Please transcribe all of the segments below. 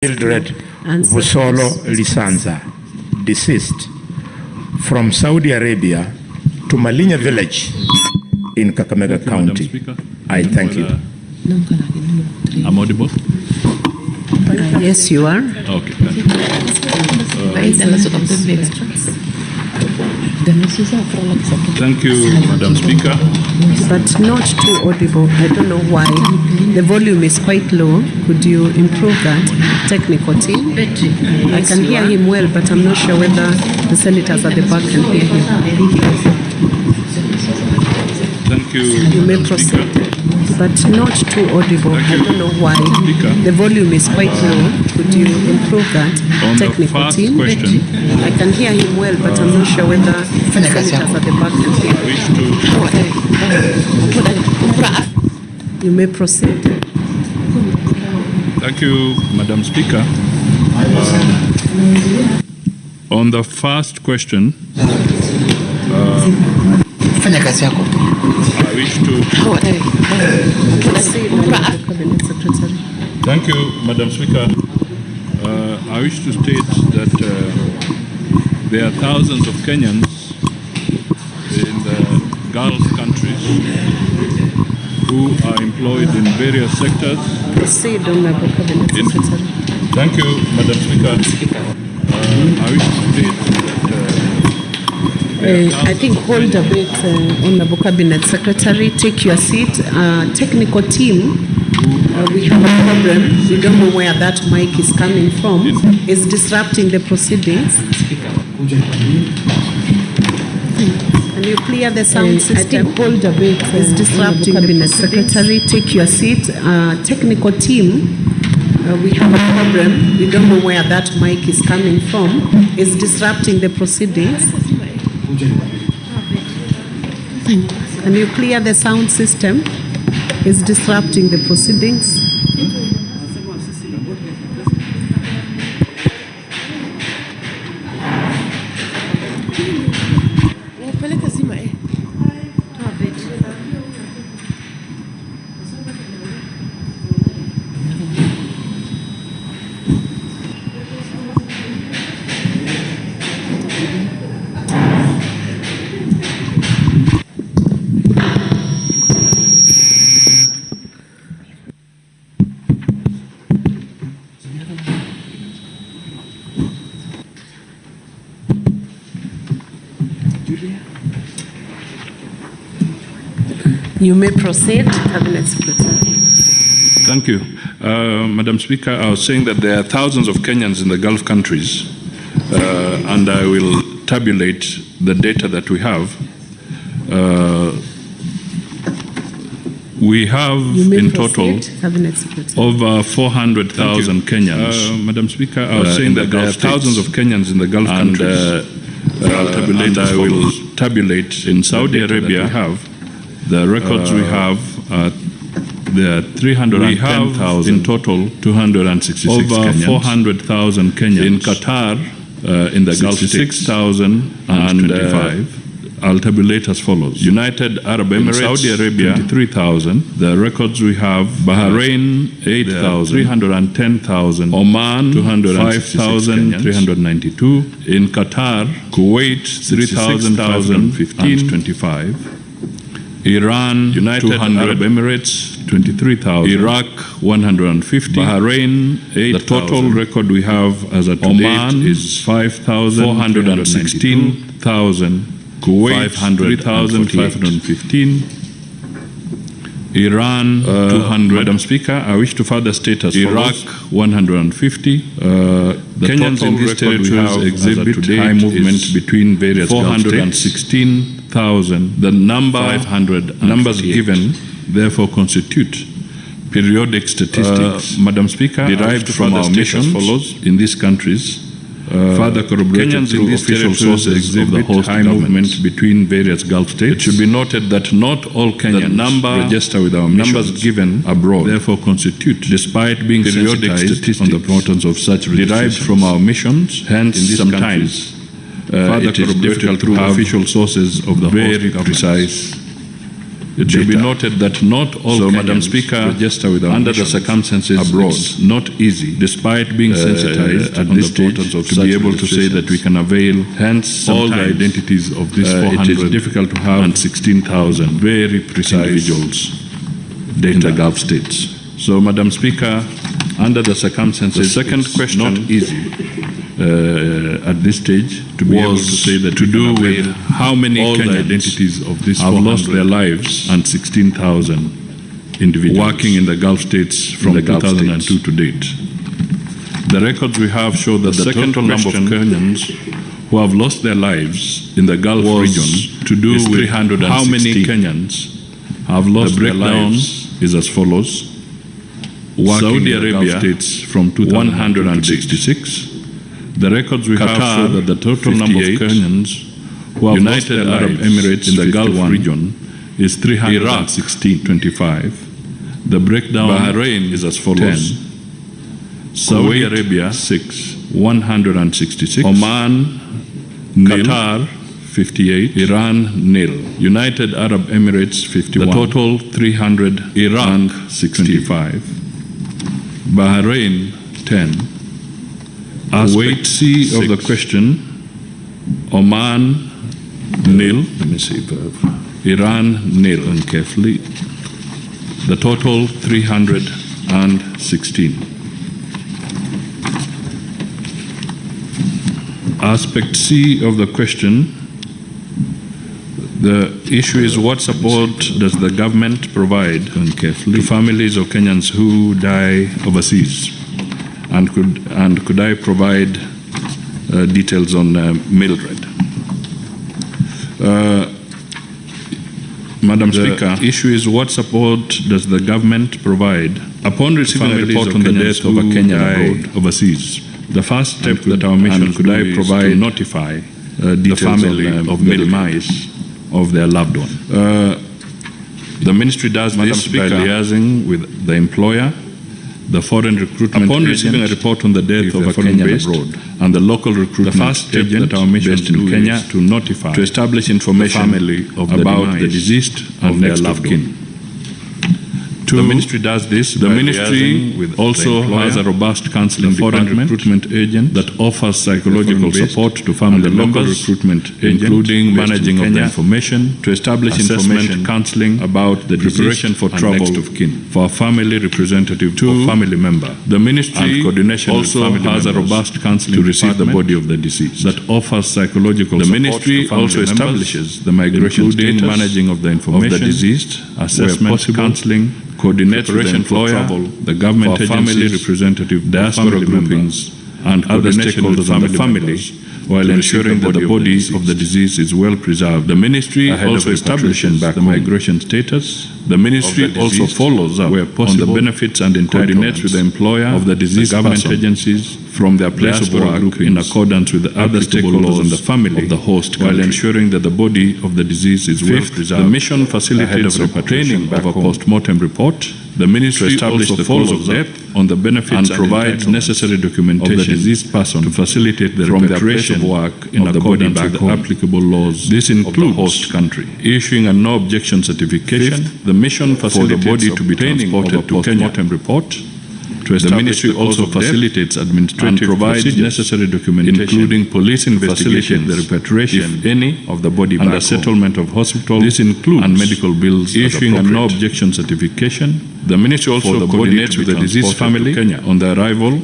Mildred Vusolo Lisanza, deceased, from Saudi Arabia to Malinya village in Kakamega County. I thank you. I'm audible? Yes, you are. Okay. Thank you, Madam Speaker. But not too audible. I don't know why. The volume is quite low. Could you improve that? Technical team. I can hear him well, but I'm not sure whether the senators at the back can hear him. Thank you, You may Madam proceed. Speaker. But not too audible. I don't know why. The volume is quite low. Could you improve that? On the Technical first team. question, I can hear him well, but I'm not sure whether the senators at the back can hear him. wish to You may proceed. thank you, Madam Speaker. On the first question, I wish to thank you, Madam Speaker. I wish to state that there are thousands of Kenyans in the Gulf countries who are employed in various sectors. Proceed, Honorable Cabinet Secretary. Thank you, Madam Speaker. I wish to state that I think hold a bit, Honorable Cabinet Secretary. Take your seat. Technical team, we have a problem. We don't know where that mic is coming from. It's disrupting the proceedings. Can you clear the sound system? I think hold a bit. It's disrupting the Cabinet Secretary. Take your seat. Technical team, we have a problem. We don't know where that mic is coming from. It's disrupting the proceedings. Can you clear the sound system? It's disrupting the proceedings. You may proceed, Cabinet Secretary. thank you. Madam Speaker, I was saying that there are thousands of Kenyans in the Gulf countries, and I will tabulate the data that we have. We have in total Cabinet Secretary. over 400,000 Kenyans. Madam Speaker, I was saying that there are thousands of Kenyans in the Gulf countries, and I will tabulate in Saudi Arabia. We have the records we have. There are 310,000 in total, 266 over Kenyans. 400,000 Kenyans in Qatar, in the Gulf states, 6,025. I'll tabulate as follows: United Arab Emirates, Saudi Arabia, 23,000. The records we have: Bahrain, 8,000. 310,000. Oman, 5,392. In Qatar, Kuwait, 3,515. Iran, United Arab Emirates, 23,000. Iraq, 150. Bahrain, 8,000. The total record we have as at Oman is 5,416,000. Kuwait, 3,515. Iran, 200. Madam Speaker, I wish to further state as Iraq, 150. The Kenyans in these territories exhibit high movement between various 416,000. The numbers given therefore constitute periodic statistics. Madam Speaker, derived from our missions follows in these countries. Further corroborated through official sources exhibit high movement between various Gulf states. It should be noted that not all Kenyans register with our numbers given abroad, therefore constitute, despite being periodic statistics on the importance of such derived from our missions. Hence, sometimes it is difficult through official sources of the very precise It should be noted that not all Kenyans Madam Speaker, register with under the circumstances abroad. It's not easy, despite being sensitized at this stage, to be able to say that we can avail. Hence, all the identities of these 400. It is difficult to have and 16,000 very precise individuals in the Gulf states. So, Madam Speaker, under the circumstances, the second question not easy at this stage to be able to say that to do with how many all the identities of these have lost their lives and 16,000 individuals working in the Gulf states from 2002 to date. The records we have show that the total number of Kenyans who have lost their lives in the Gulf region to do with how many Kenyans have lost their lives is as follows. Saudi Arabia states from 166. The records we have show that the total number of Kenyans who have United Arab Emirates in the Gulf region is 316, 25. The breakdown Bahrain is as follows. 10. Saudi Arabia 6, 166. Oman, Qatar 58, Iran nil. United Arab Emirates 51. The total 300. Iraq 65. Bahrain 10. Aspect C of the question, Oman nil. Let me see. Iran nil. And carefully. The total 316. Aspect C of the question, the issue is what support does the government provide to families of Kenyans who die overseas? And could I provide details on Mildred? Madam Speaker, the issue is what support does the government provide upon receiving a report on the death of a Kenyan abroad overseas? The first step that our mission could I provide to notify the family of demise of their loved one. The ministry does this by liaising with the employer, the foreign recruitment upon receiving a report on the death of a Kenyan abroad, and the local recruitment the first agent that our mission based in Kenya to notify to establish information about the deceased and their loved kin. The ministry does this. The ministry also has a robust counseling foreign recruitment agent that offers psychological support to family members, recruitment including managing of the information, to establish information counseling about the preparation for travel of kin for a family representative or family member. The ministry coordination also has a robust counseling to receive the body of the deceased that offers psychological support. The ministry also establishes the migration status, managing of the information of the deceased, assessment, counseling, coordinates with the employer, the government family representative, diaspora groupings, and other stakeholders of the family, while ensuring that the body of the deceased is well preserved. The ministry also establishes the migration status. The ministry also follows up on the benefits and coordinates with the employer of the deceased government agencies from their place of work in accordance with the other stakeholders and the family of the host country, while ensuring that the body of the deceased is well preserved. The mission facilitates the obtaining of a post-mortem report. The ministry establishes the cause of death on the benefits and provides necessary documentation of the deceased person to facilitate the repatriation of work in accordance with the applicable laws. This includes the host country issuing a no objection certification. The mission facilitates the body to be transported to Kenya. Report. The ministry also facilitates administrative and provides necessary documentation, including police investigations, the repatriation, if any, of the body and the settlement of hospital. This includes and medical bills, issuing a no objection certification. The ministry also coordinates with the deceased family on the arrival.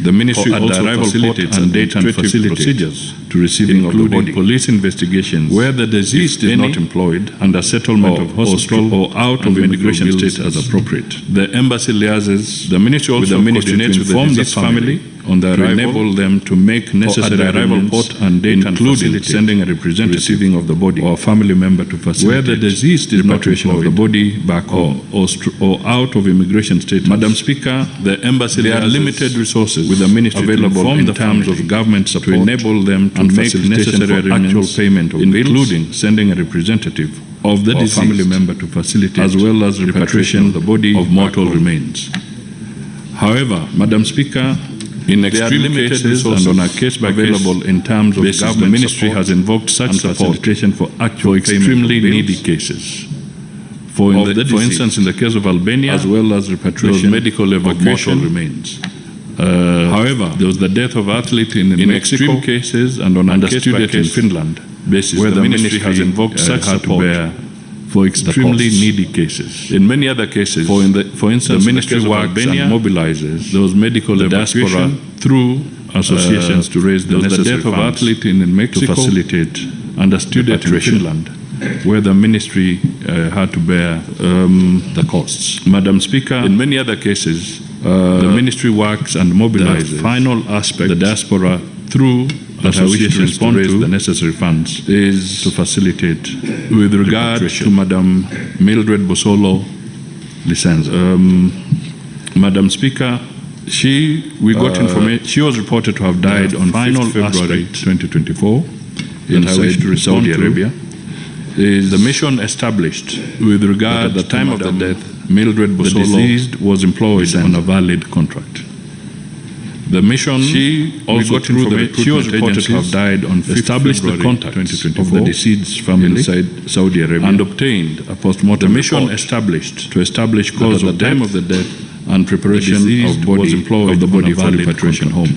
The ministry also facilitates and administrative procedures to receiving of the body, police investigations where the deceased is not employed, and a settlement of hospital or out of immigration status as appropriate. The embassy liaises. The ministry also coordinates with the deceased family on the arrival, to enable them to make necessary arrival port and date, including sending a representative receiving of the body or a family member to facilitate where the deceased is not of the body back home or out of immigration status. Madam Speaker, the embassy there are limited resources with the ministry available in terms of government support to enable them to make necessary actual payment of including bills, sending a representative of the deceased family member to facilitate, as well as repatriation of the body of mortal remains. However, Madam Speaker, in extreme cases and on a case-by-case in terms of government, the ministry has invoked such support for actual extremely needy cases. For instance, in the case of Albania, as well as repatriation, medical evacuation remains. However, there was the death of athlete in Mexico, extreme cases and on a case-by-case in Finland basis, where the ministry has invoked such support for extremely needy cases. In many other cases, for instance, the ministry works and mobilizes those medical diaspora through associations to raise the necessary funds. The death of athlete in Mexico to facilitate and a student in Finland, where the ministry had to bear the costs. Madam Speaker, in many other cases, the ministry works and mobilizes the final aspect, the diaspora, through associations to raise the necessary funds is to facilitate. With regard to Madam Mildred Bosolo Licenza, Madam Speaker, we got information. She was reported to have died on 5th February 2024 in Saudi Arabia. Is the mission established with regard at the time of the death? Mildred Bosolo, the deceased, was employed on a valid contract. The mission she was reported to have died on 5th established February the contact of the deceased's family inside Saudi Arabia and obtained a post-mortem. The mission established to establish cause of time of the death and preparation of body was employed of the body for repatriation home.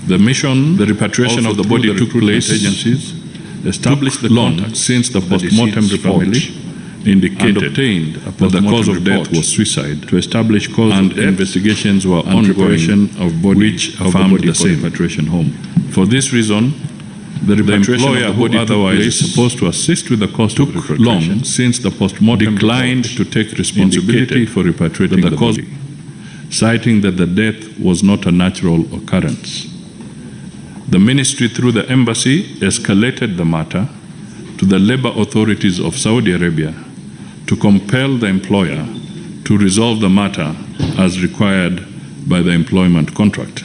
The mission, the repatriation of the body took place. Agencies established the long since the post-mortem report indicated and obtained that the cause of death was suicide. To establish cause and of death, investigations were ongoing of body which found the same repatriation home. For this reason, the employer who otherwise is supposed to assist with the cost of repatriation long since the post-mortem declined to take responsibility for repatriating the body, citing that the death was not a natural occurrence. The ministry, through the embassy, escalated the matter to the labor authorities of Saudi Arabia to compel the employer to resolve the matter as required by the employment contract.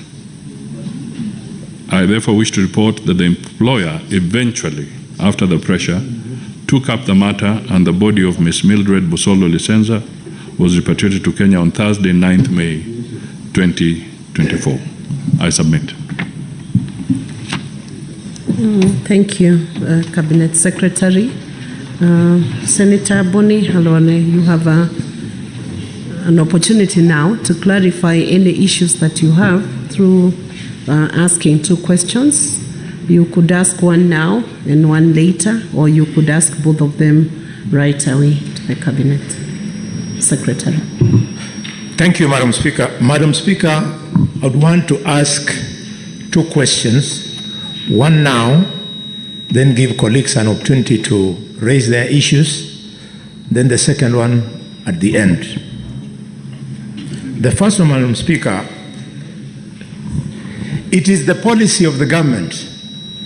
I therefore wish to report that the employer eventually, after the pressure, took up the matter and the body of Ms. Mildred Bosolo Licenza was repatriated to Kenya on Thursday, 9th May 2024. I submit. Thank you, Cabinet Secretary. Senator Boni Halone, you have an opportunity now to clarify any issues that you have through asking two questions. You could ask one now and one later, or you could ask both of them right away to the Cabinet Secretary. Thank you, Madam Speaker. Madam Speaker, I would want to ask two questions. One now, then give colleagues an opportunity to raise their issues, then the second one at the end. The first one, Madam Speaker, it is the policy of the government,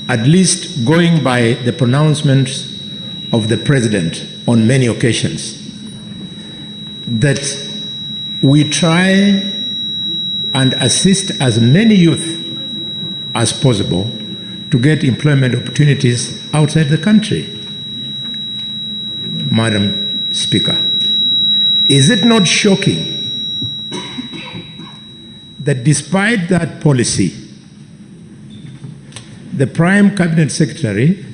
at least going by the pronouncements of the President on many occasions, that we try and assist as many youth as possible to get employment opportunities outside the country. Madam Speaker, is it not shocking that despite that policy, the Prime Cabinet Secretary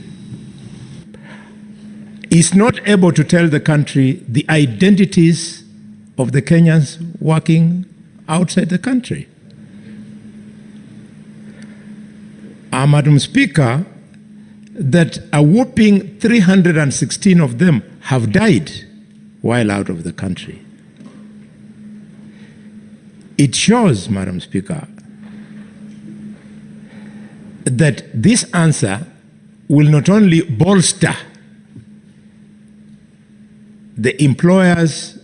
is not able to tell the country the identities of the Kenyans working outside the country? Madam Speaker, that a whopping 316 of them have died while out of the country. It shows, Madam Speaker, that this answer will not only bolster the employers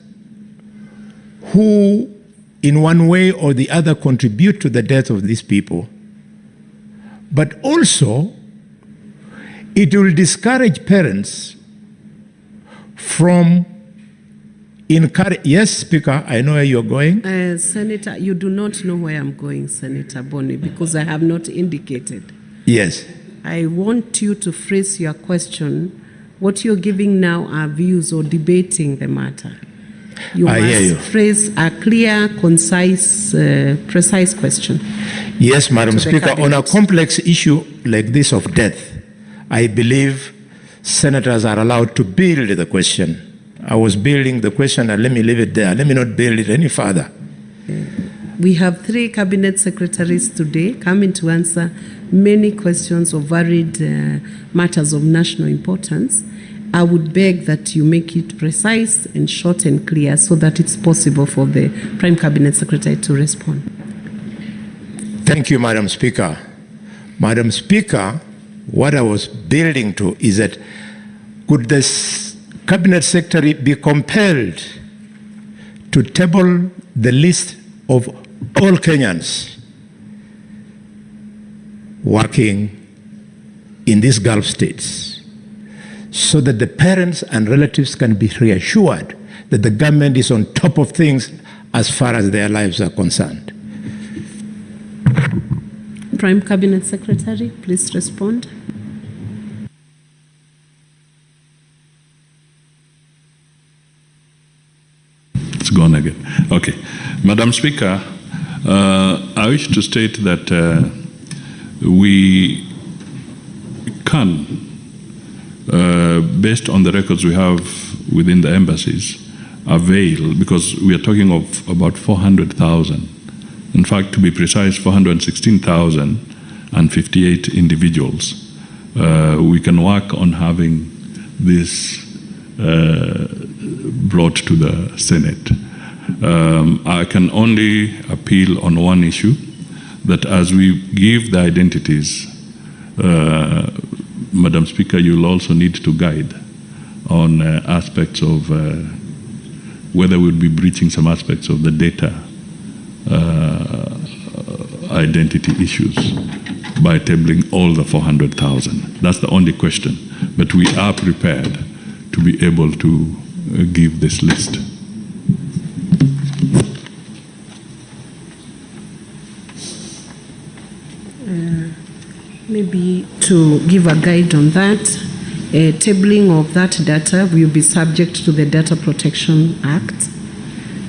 who in one way or the other contribute to the death of these people, but also it will discourage parents from yes, Speaker, I know where you're going. Senator, you do not know where I'm going, Senator Boni, because I have not indicated. Yes. I want you to phrase your question. What you're giving now are views or debating the matter. You must phrase a clear, concise, precise question. Yes, Madam Speaker, on a complex issue like this of death, I believe senators are allowed to build the question I was building the question, and let me leave it there. Let me not build it any further. We have 3 cabinet secretaries today coming to answer many questions of varied matters of national importance. I would beg that you make it precise and short and clear so that it's possible for the Prime Cabinet Secretary to respond. Thank you, Madam Speaker. Madam Speaker, what I was building to is that could the Cabinet Secretary be compelled to table the list of all Kenyans working in these Gulf states so that the parents and relatives can be reassured that the government is on top of things as far as their lives are concerned? Prime Cabinet Secretary, please respond. It's gone again. Okay. Madam Speaker, I wish to state that we can, based on the records we have within the embassies, avail, because we are talking of about 400,000. In fact, to be precise, 416,058 individuals. We can work on having this brought to the Senate. I can only appeal on one issue, that as we give the identities, Madam Speaker, you'll also need to guide on aspects of whether we'll be breaching some aspects of the data identity issues by tabling all the 400,000. That's the only question. But we are prepared to be able to give this list. Maybe to give a guide on that, tabling of that data will be subject to the Data Protection Act.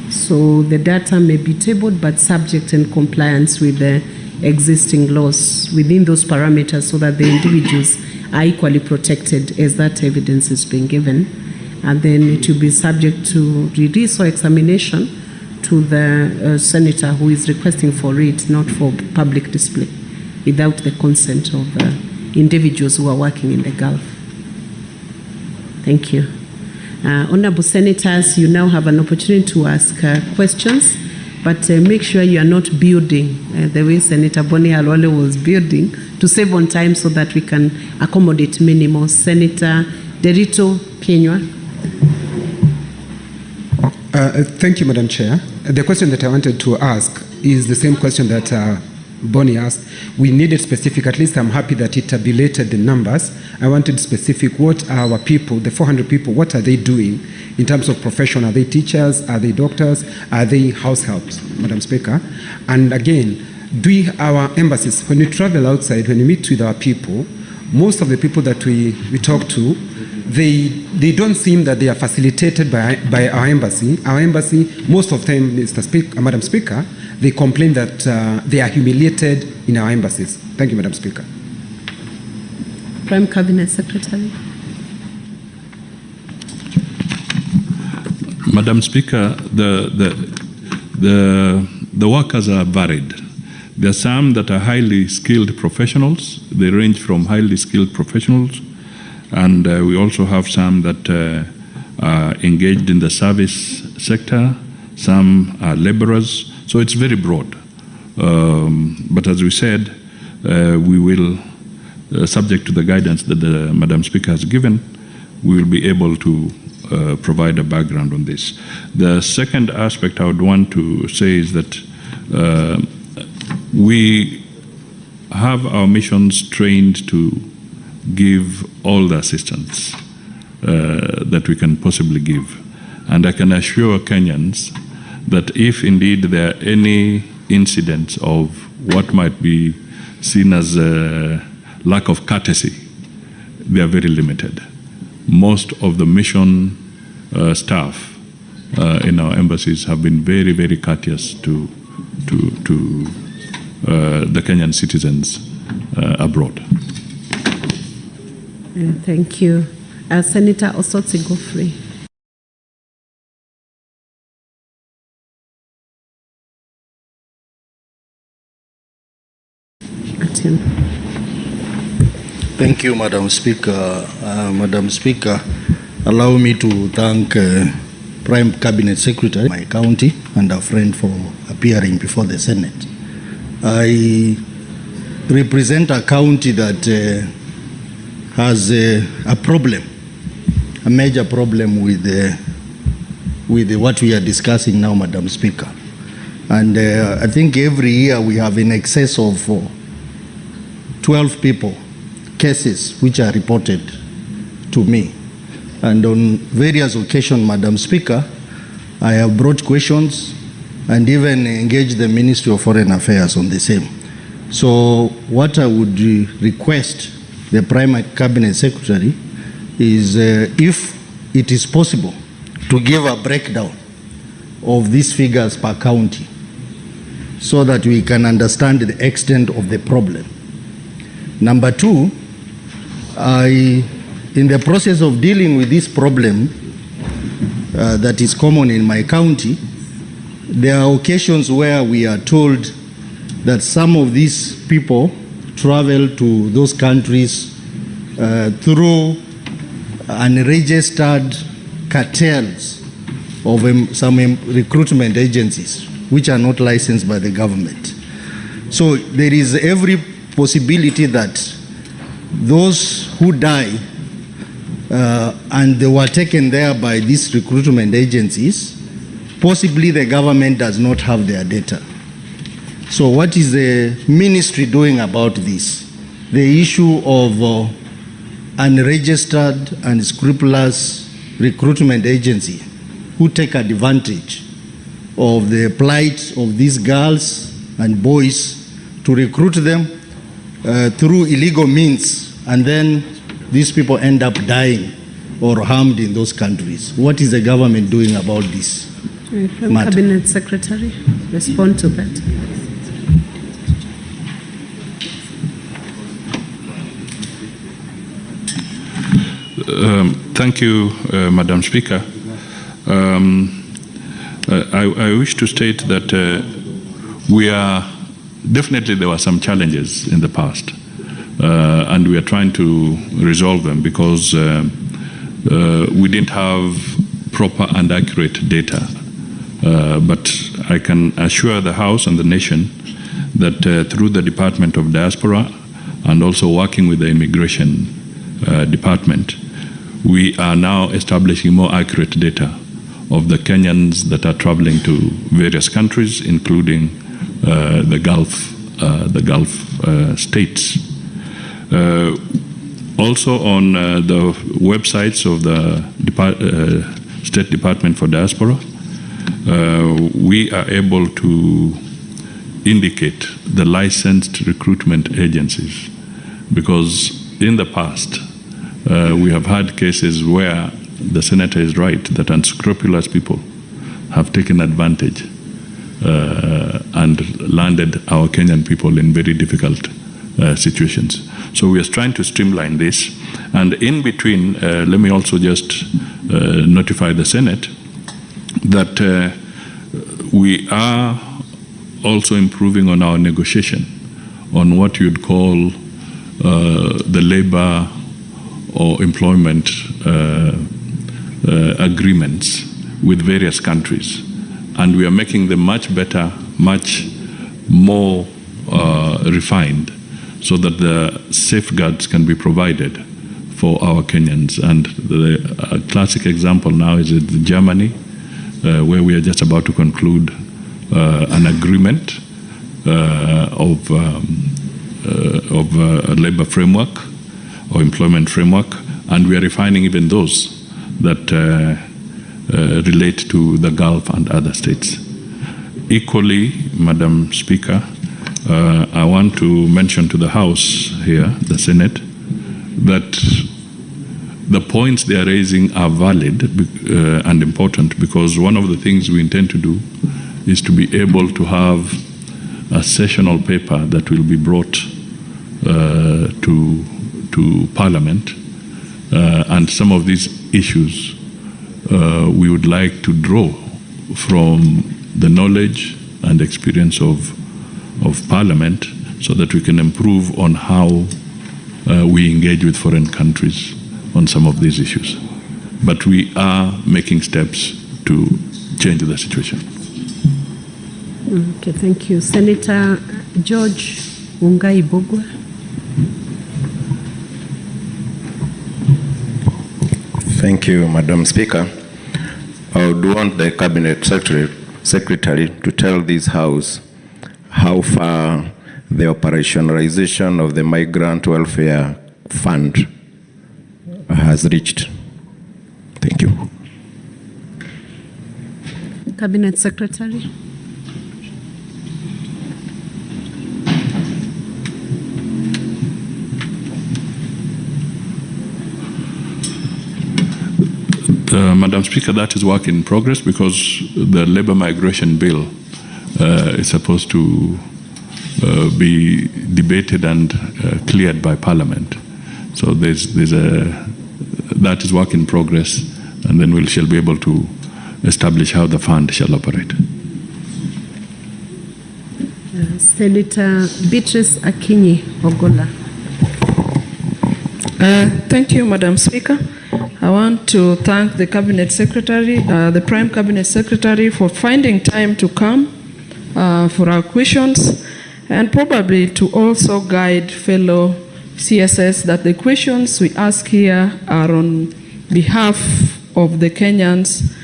So the data may be tabled but subject in compliance with the existing laws within those parameters so that the individuals are equally protected as that evidence is being given. And then it will be subject to release or examination to the senator who is requesting for it, not for public display, without the consent of the individuals who are working in the Gulf. Thank you. Honorable Senators, you now have an opportunity to ask questions, but make sure you are not building the way Senator Boni Halwale was building to save on time so that we can accommodate many more. Senator Derito Kenywa. Thank you, Madam Chair. The question that I wanted to ask is the same question that Bonnie asked. We needed specific, at least I'm happy that it tabulated the numbers. I wanted specific, what are our people, the 400 people, what are they doing in terms of profession? Are they teachers? Are they doctors? Are they house helps, Madam Speaker? And again, do our embassies, when we travel outside, when we meet with our people, most of the people that we talk to, they don't seem that they are facilitated by our embassy. Our embassy, most of them, Madam Speaker, they complain that they are humiliated in our embassies. Thank you, Madam Speaker. Prime Cabinet Secretary. Madam Speaker, the workers are varied. There are some that are highly skilled professionals. They range from highly skilled professionals, and we also have some that are engaged in the service sector. Some are laborers. So it's very broad. But as we said, we will, subject to the guidance that the Madam Speaker has given, we will be able to provide a background on this. The second aspect I would want to say is that we have our missions trained to give all the assistance that we can possibly give. And I can assure Kenyans that if indeed there are any incidents of what might be seen as a lack of courtesy, they are very limited. Most of the mission staff in our embassies have been very, very courteous to the Kenyan citizens abroad. Thank you. Senator Osotsi Godfrey. at him. Thank you, Madam Speaker. Madam Speaker, allow me to thank Prime Cabinet Secretary, my county, and a friend for appearing before the Senate. I represent a county that has a problem, a major problem with what we are discussing now, Madam Speaker. And I think every year we have in excess of 12 people, cases which are reported to me. And on various occasions, Madam Speaker, I have brought questions and even engaged the Ministry of Foreign Affairs on the same. So what I would request the Prime Cabinet Secretary is if it is possible to give a breakdown of these figures per county so that we can understand the extent of the problem. Number two, in the process of dealing with this problem that is common in my county, there are occasions where we are told that some of these people travel to those countries through unregistered cartels of some recruitment agencies which are not licensed by the government. So there is every possibility that those who die and they were taken there by these recruitment agencies, possibly the government does not have their data. So what is the ministry doing about this? The issue of unregistered and unscrupulous recruitment agency who take advantage of the plight of these girls and boys to recruit them through illegal means, and then these people end up dying or harmed in those countries. What is the government doing about this matter? Cabinet Secretary, respond to that. Thank you, Madam Speaker. I wish to state that definitely there were some challenges in the past, and we are trying to resolve them because we didn't have proper and accurate data. But I can assure the House and the nation that through the Department of Diaspora and also working with the Immigration Department, we are now establishing more accurate data of the Kenyans that are traveling to various countries, including the Gulf states. Also on the websites of the State Department for Diaspora, we are able to indicate the licensed recruitment agencies, because in the past we have had cases where the Senator is right that unscrupulous people have taken advantage and landed our Kenyan people in very difficult situations. So we are trying to streamline this. And in between, let me also just notify the Senate that we are also improving on our negotiation on what you'd call the labor or employment agreements with various countries. And we are making them much better, much more refined, so that the safeguards can be provided for our Kenyans. And the classic example now is in Germany, where we are just about to conclude an agreement of a labor framework or employment framework, and we are refining even those that relate to the Gulf and other states. Equally, Madam Speaker, I want to mention to the House here, the Senate, that the points they are raising are valid and important, because one of the things we intend to do is to be able to have a sessional paper that will be brought to Parliament, and some of these issues we would like to draw from the knowledge and experience of Parliament so that we can improve on how we engage with foreign countries on some of these issues. But we are making steps to change the situation. Okay, thank you. Senator George Ungai Bogwa. Thank you, Madam Speaker. I would want the Cabinet Secretary to tell this House how far the operationalization of the Migrant Welfare Fund has reached. Thank you. Cabinet Secretary. Madam Speaker, that is work in progress because the labor migration bill is supposed to be debated and cleared by Parliament. So that is work in progress, and then we shall be able to establish how the fund shall operate. Senator Beatrice Akinyi Ogola. Thank you, Madam Speaker. I want to thank the Cabinet Secretary, the Prime Cabinet Secretary, for finding time to come for our questions, and probably to also guide fellow CSS that the questions we ask here are on behalf of the Kenyans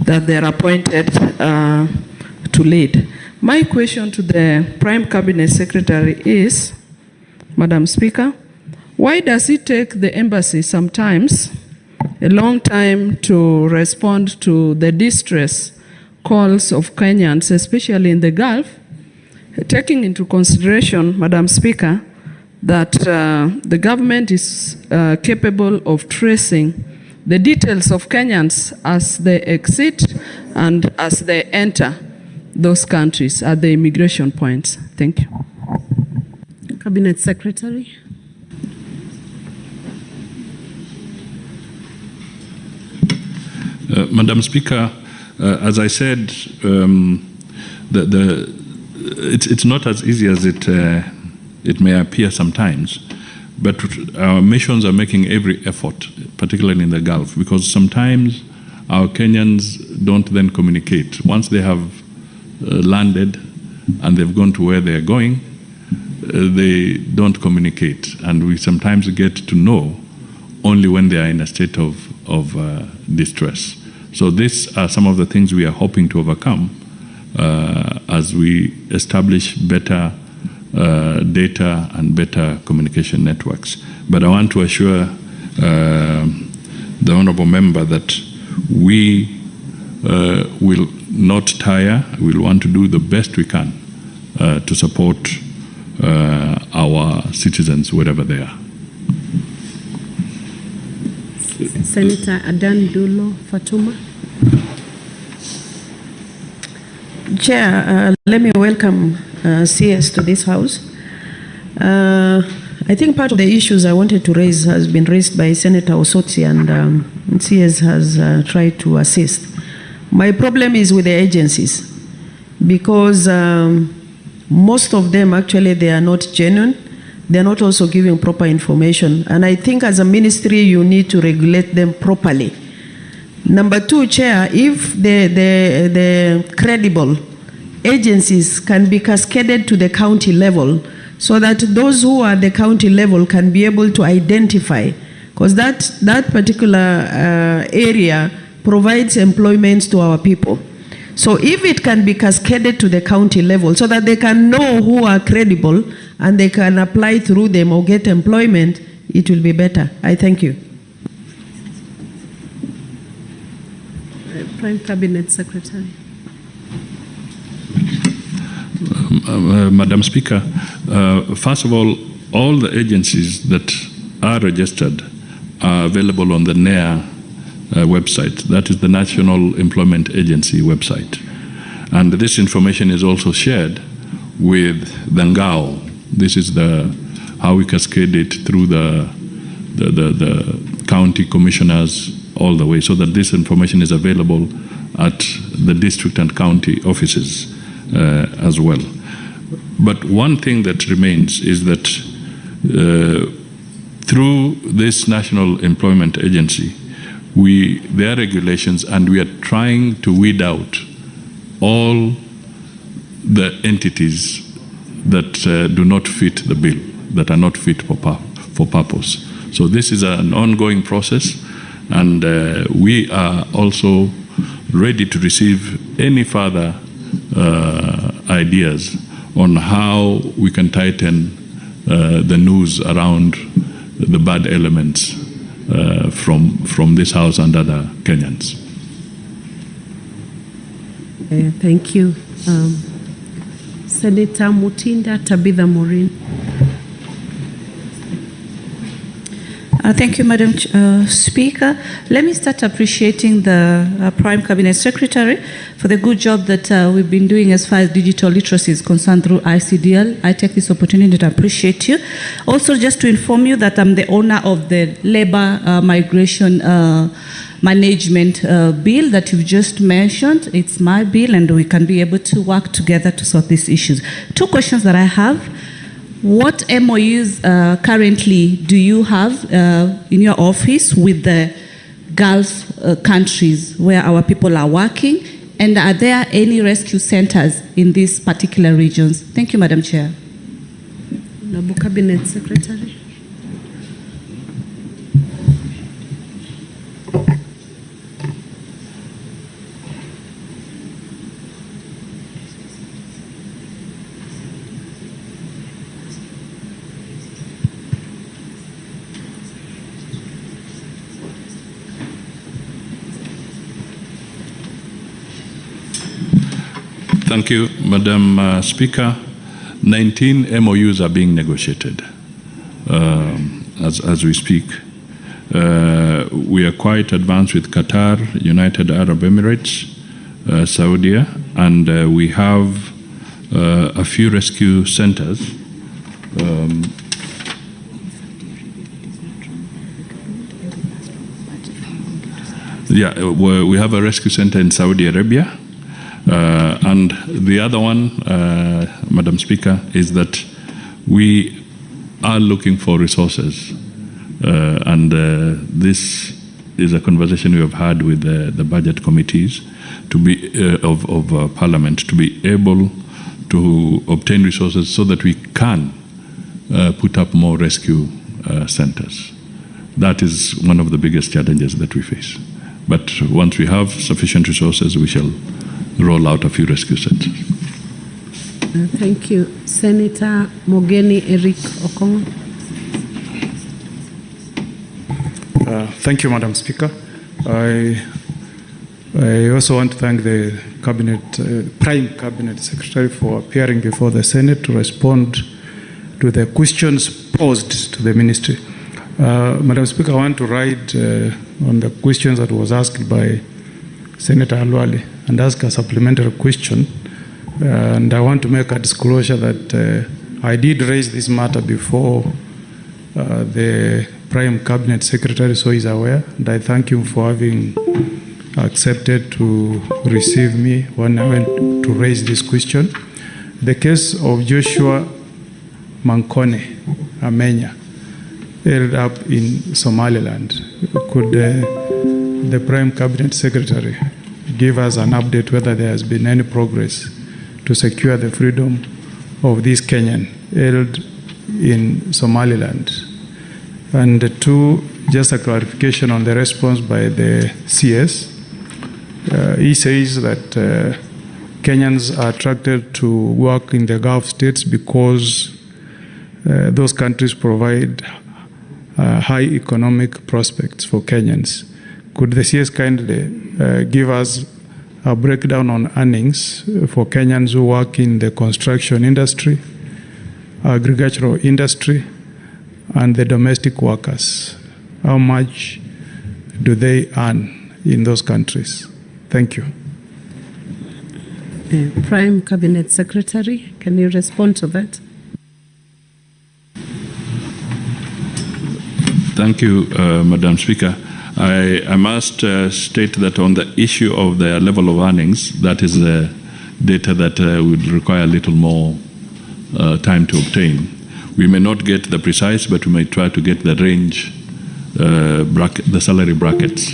that they're appointed to lead. My question to the Prime Cabinet Secretary is, Madam Speaker, why does it take the embassy sometimes a long time to respond to the distress calls of Kenyans, especially in the Gulf, taking into consideration, Madam Speaker, that the government is capable of tracing the details of Kenyans as they exit and as they enter those countries at the immigration points? Thank you. Cabinet Secretary. Madam Speaker, as I said, it's not as easy as it may appear sometimes, but our missions are making every effort, particularly in the Gulf, because sometimes our Kenyans don't then communicate. Once they have landed and they've gone to where they're going, they don't communicate, and we sometimes get to know only when they are in a state of distress. So these are some of the things we are hoping to overcome as we establish better data and better communication networks. But I want to assure the Honourable Member that we will not tire. We will want to do the best we can to support our citizens wherever they are. Senator Adan Dulo Fatuma. Chair, let me welcome CS to this House. I think part of the issues I wanted to raise has been raised by Senator Osotsi, and CS has tried to assist. My problem is with the agencies because most of them actually they are not genuine. They're not also giving proper information. And I think as a ministry, you need to regulate them properly. Number two, Chair, if the credible agencies can be cascaded to the county level so that those who are at the county level can be able to identify, because that particular area provides employment to our people. So if it can be cascaded to the county level so that they can know who are credible and they can apply through them or get employment, it will be better. I thank you. Prime Cabinet Secretary. Madam Speaker, first of all the agencies that are registered are available on the NEA website. That is the National Employment Agency website. And this information is also shared with the Ngao. This is how we cascade it through the county commissioners all the way, so that this information is available at the district and county offices as well. But one thing that remains is that through this National Employment Agency, there are regulations, and we are trying to weed out all the entities that do not fit the bill, that are not fit for purpose. So this is an ongoing process, and we are also ready to receive any further ideas on how we can tighten the noose around the bad elements from this House and other Kenyans. Thank you. Senator Mutinda Tabitha Morin. Thank you, Madam Speaker. Let me start appreciating the Prime Cabinet Secretary for the good job that we've been doing as far as digital literacy is concerned through ICDL. I take this opportunity to appreciate you. Also, just to inform you that I'm the owner of the Labor Migration Management bill that you've just mentioned. It's my bill, and we can be able to work together to sort these issues. Two questions that I have. What MOUs currently do you have in your office with the Gulf countries where our people are working? And are there any rescue centers in these particular regions? Thank you, Madam Chair. Honorable Cabinet Secretary. Thank you, Madam Speaker. 19 MOUs are being negotiated as we speak. We are quite advanced with Qatar, United Arab Emirates, Saudi, and we have a few rescue centers. We have a rescue center in Saudi Arabia. And the other one, Madam Speaker, is that we are looking for resources. And this is a conversation we have had with the budget committees of Parliament to be able to obtain resources so that we can put up more rescue centers. That is one of the biggest challenges that we face. But once we have sufficient resources, we shall roll out a few rescue centers. Thank you. Senator Mogeni Eric Okongo. Thank you, Madam Speaker. I also want to thank the Prime Cabinet Secretary for appearing before the Senate to respond to the questions posed to the Ministry. Madam Speaker, I want to write on the questions that was asked by Senator Alwali and ask a supplementary question. And I want to make a disclosure that I did raise this matter before the Prime Cabinet Secretary, so he's aware. And I thank him for having accepted to receive me when I went to raise this question. The case of Joshua Mankone Amenya, held up in Somaliland. Could the Prime Cabinet Secretary give us an update whether there has been any progress to secure the freedom of this Kenyan held in Somaliland? And two, just a clarification on the response by the CS. He says that Kenyans are attracted to work in the Gulf states because those countries provide high economic prospects for Kenyans. Could the CS kindly give us a breakdown on earnings for Kenyans who work in the construction industry, agricultural industry, and the domestic workers? How much do they earn in those countries? Thank you. Prime Cabinet Secretary, can you respond to that? Thank you, Madam Speaker. I must state that on the issue of the level of earnings, that is data that would require a little more time to obtain. We may not get the precise, but we may try to get the range, the salary brackets,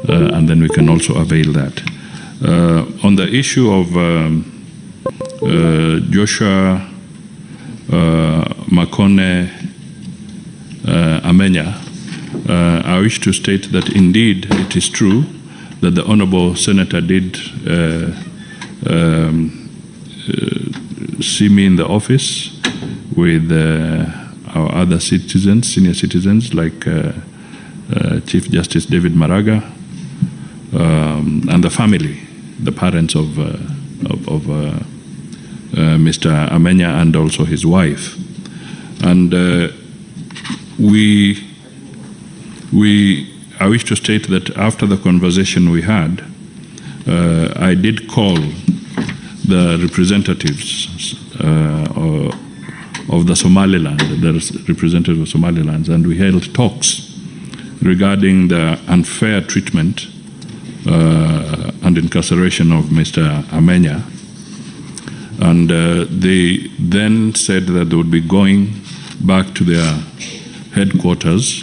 and then we can also avail that. On the issue of Joshua Makone Amenya, I wish to state that indeed it is true that the Honorable Senator did see me in the office with our other citizens, senior citizens like Chief Justice David Maraga and the family, the parents of Mr. Amenya and also his wife. And I wish to state that after the conversation we had, I did call the representatives of the Somaliland, the representatives of Somaliland, and we held talks regarding the unfair treatment and incarceration of Mr. Amenya. And they then said that they would be going back to their headquarters,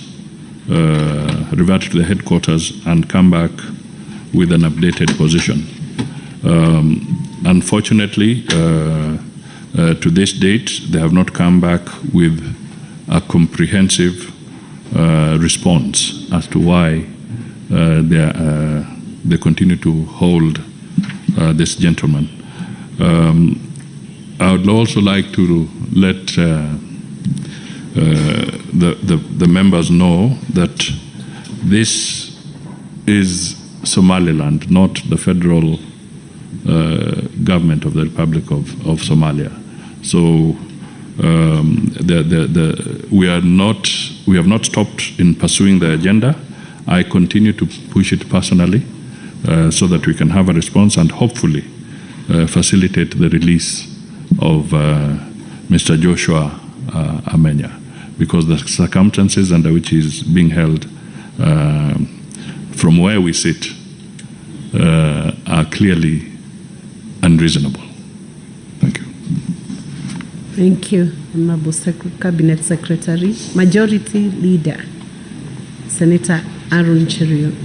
revert to the headquarters and come back with an updated position. Unfortunately, to this date, they have not come back with a comprehensive response as to why they continue to hold this gentleman. I would also like to let the members know that this is Somaliland, not the federal government of the Republic of Somalia. So we have not stopped in pursuing the agenda. I continue to push it personally so that we can have a response and hopefully facilitate the release of Mr. Joshua Amenya, because the circumstances under which he is being held from where we sit are clearly unreasonable. Thank you. Thank you, Honorable Cabinet Secretary. Majority Leader, Senator Aaron Cheriot.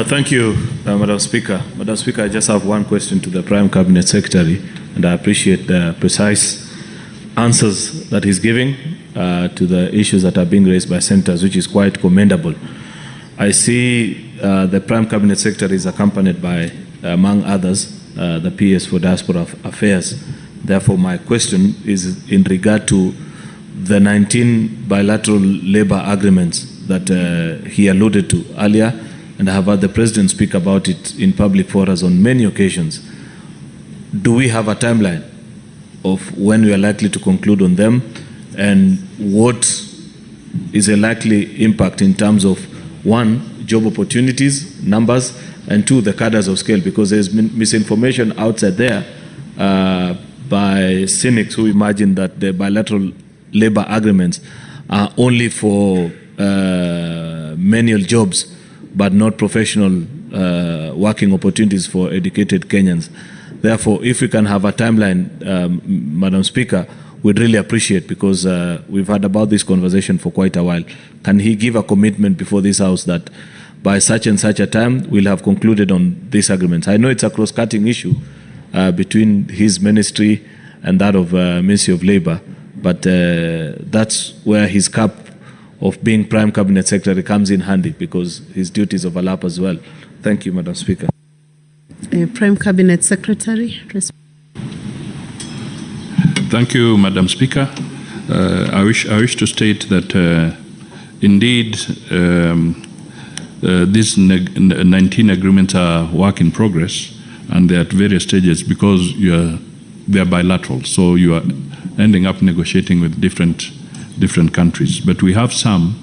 Thank you, Madam Speaker. Madam Speaker, I just have one question to the Prime Cabinet Secretary, and I appreciate the precise answers that he's giving to the issues that are being raised by senators, which is quite commendable. I see the Prime Cabinet Secretary is accompanied by, among others, the PS for Diaspora Affairs. Therefore, my question is in regard to the 19 bilateral labor agreements that he alluded to earlier, and I have heard the President speak about it in public forums on many occasions. Do we have a timeline of when we are likely to conclude on them, and what is a likely impact in terms of, one, job opportunities, numbers, and two, the cadres of scale, because there's been misinformation outside there by cynics who imagine that the bilateral labor agreements are only for menial jobs, but not professional working opportunities for educated Kenyans. Therefore, if we can have a timeline, Madam Speaker, we'd really appreciate, because we've had about this conversation for quite a while. Can he give a commitment before this House that by such and such a time we'll have concluded on these agreements? I know it's a cross-cutting issue between his ministry and that of Ministry of Labour, but that's where his cap of being Prime Cabinet Secretary comes in handy, because his duties overlap as well. Thank you, Madam Speaker. Prime Cabinet Secretary. Thank you, Madam Speaker. I wish to state that indeed these 19 agreements are work in progress, and they're at various stages because they're bilateral. So you are ending up negotiating with different countries. But we have some,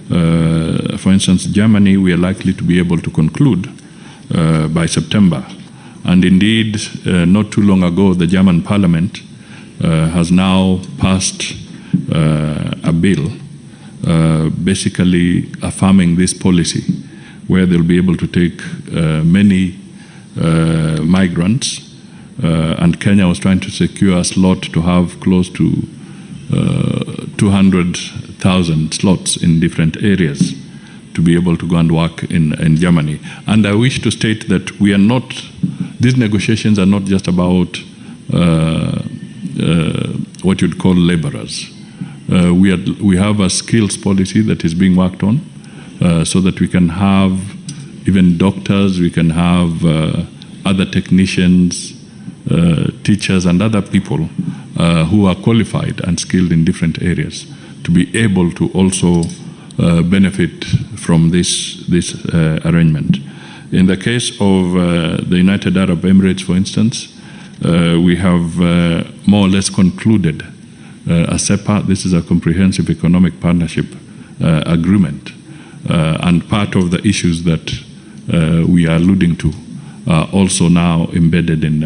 for instance, Germany, we are likely to be able to conclude by September. And indeed, not too long ago, the German Parliament has now passed a bill basically affirming this policy, where they'll be able to take many migrants and Kenya was trying to secure a slot to have close to 200,000 slots in different areas to be able to go and work in Germany. And I wish to state that we are not, these negotiations are not just about what you'd call laborers. We have a skills policy that is being worked on so that we can have even doctors, we can have other technicians, teachers and other people who are qualified and skilled in different areas to be able to also benefit from this arrangement. In the case of the United Arab Emirates, for instance, we have more or less concluded a CEPA. This is a comprehensive economic partnership agreement, and part of the issues that we are alluding to are also now embedded in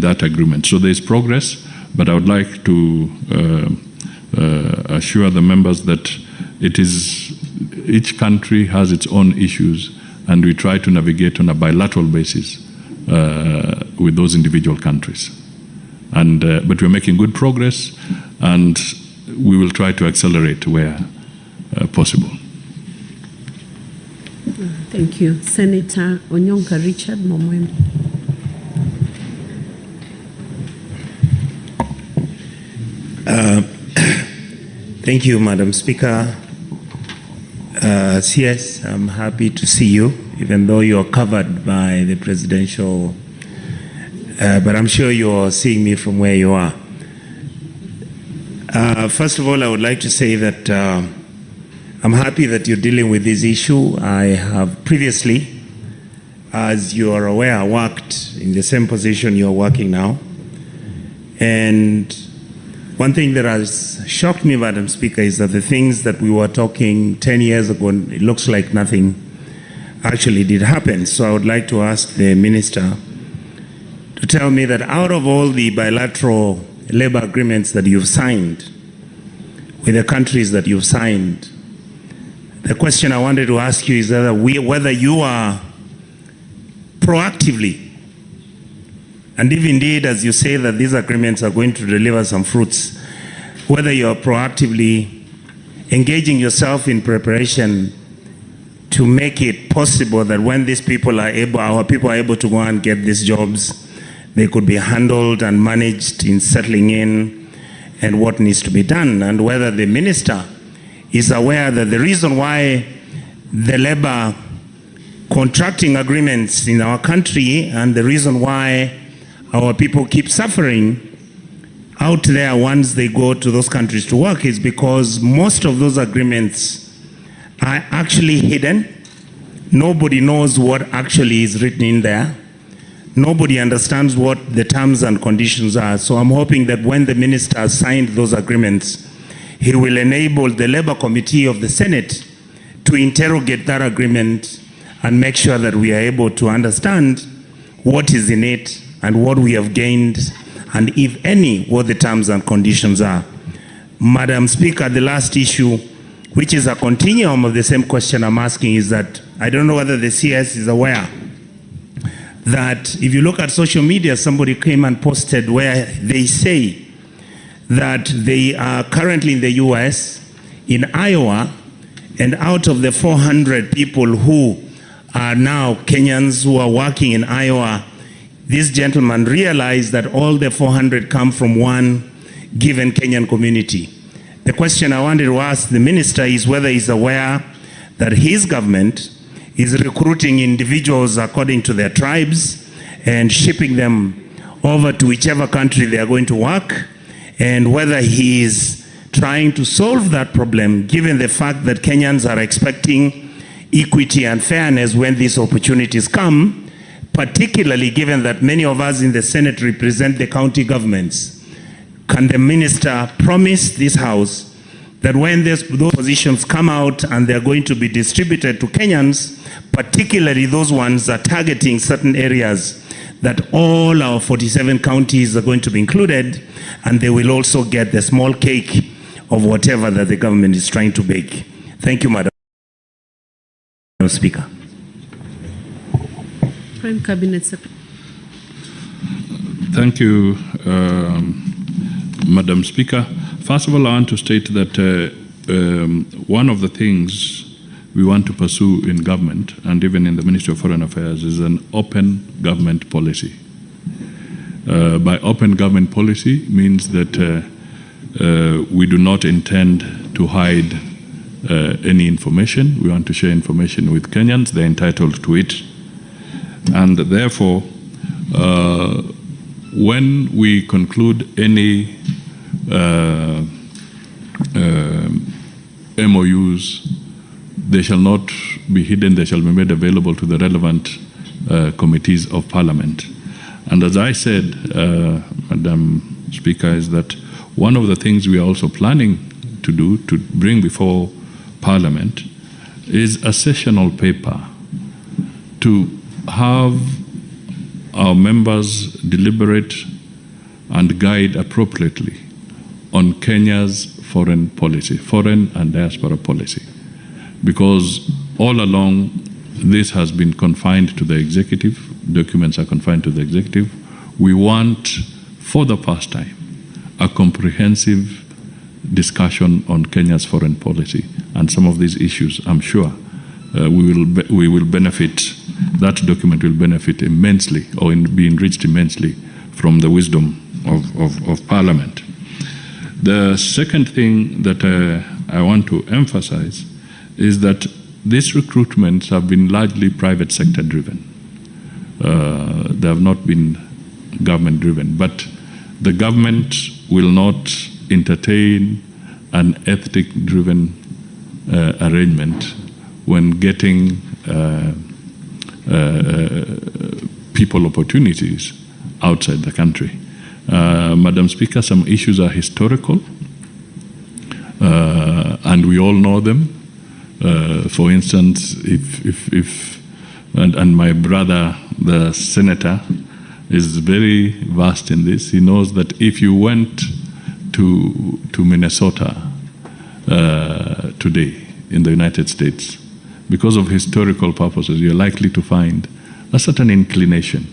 that agreement. So there is progress, but I would like to assure the members that it is, each country has its own issues, and we try to navigate on a bilateral basis with those individual countries. And but we're making good progress, and we will try to accelerate where possible. Thank you. Senator Onyonka Richard Momwem. Thank you, Madam Speaker. CS, I'm happy to see you, even though you're covered by the presidential, but I'm sure you're seeing me from where you are. First of all, I would like to say that I'm happy that you're dealing with this issue. I have previously, as you are aware, worked in the same position you're working now. And one thing that has shocked me, Madam Speaker, is that the things that we were talking 10 years ago, it looks like nothing actually did happen. So I would like to ask the Minister to tell me that out of all the bilateral labor agreements that you've signed with the countries that you've signed, the question I wanted to ask you is whether you are proactively, and if indeed, as you say, that these agreements are going to deliver some fruits, whether you are proactively engaging yourself in preparation to make it possible that when these people are able, our people are able to go and get these jobs, they could be handled and managed in settling in and what needs to be done, and whether the Minister is aware that the reason why the labor contracting agreements in our country and the reason why our people keep suffering out there once they go to those countries to work is because most of those agreements are actually hidden. Nobody knows what actually is written in there. Nobody understands what the terms and conditions are. So I'm hoping that when the Minister has signed those agreements, he will enable the Labor Committee of the Senate to interrogate that agreement and make sure that we are able to understand what is in it and what we have gained, and if any, what the terms and conditions are. Madam Speaker, the last issue, which is a continuum of the same question I'm asking, is that I don't know whether the CS is aware that if you look at social media, somebody came and posted where they say that they are currently in the US, in Iowa, and out of the 400 people who are now Kenyans who are working in Iowa, this gentleman realized that all the 400 come from one given Kenyan community. The question I wanted to ask the Minister is whether he's aware that his government is recruiting individuals according to their tribes and shipping them over to whichever country they are going to work, and whether he is trying to solve that problem given the fact that Kenyans are expecting equity and fairness when these opportunities come, particularly given that many of us in the Senate represent the county governments. Can the Minister promise this House that when those positions come out and they're going to be distributed to Kenyans, particularly those ones that are targeting certain areas, that all our 47 counties are going to be included, and they will also get the small cake of whatever that the government is trying to bake? Thank you, Madam Speaker. Prime Cabinet Secretary. Thank you, Madam Speaker. First of all, I want to state that one of the things we want to pursue in government and even in the Ministry of Foreign Affairs is an open government policy. By open government policy means that we do not intend to hide any information. We want to share information with Kenyans. They're entitled to it. And therefore, when we conclude any MOUs, they shall not be hidden. They shall be made available to the relevant committees of Parliament. And as I said, Madam Speaker, is that one of the things we are also planning to do, to bring before Parliament, is a sessional paper to have our members deliberate and guide appropriately on Kenya's foreign policy, foreign and diaspora policy. Because all along, this has been confined to the executive. Documents are confined to the executive. We want, for the first time, a comprehensive discussion on Kenya's foreign policy. And some of these issues, I'm sure, we will benefit, that document will benefit immensely or be enriched immensely from the wisdom of Parliament. The second thing that I want to emphasize is that these recruitments have been largely private sector driven. They have not been government driven, but the government will not entertain an ethnic driven arrangement when getting people opportunities outside the country. Madam Speaker, some issues are historical, and we all know them. For instance, and my brother, the senator, is very vast in this. He knows that if you went to Minnesota today in the United States, because of historical purposes, you're likely to find a certain inclination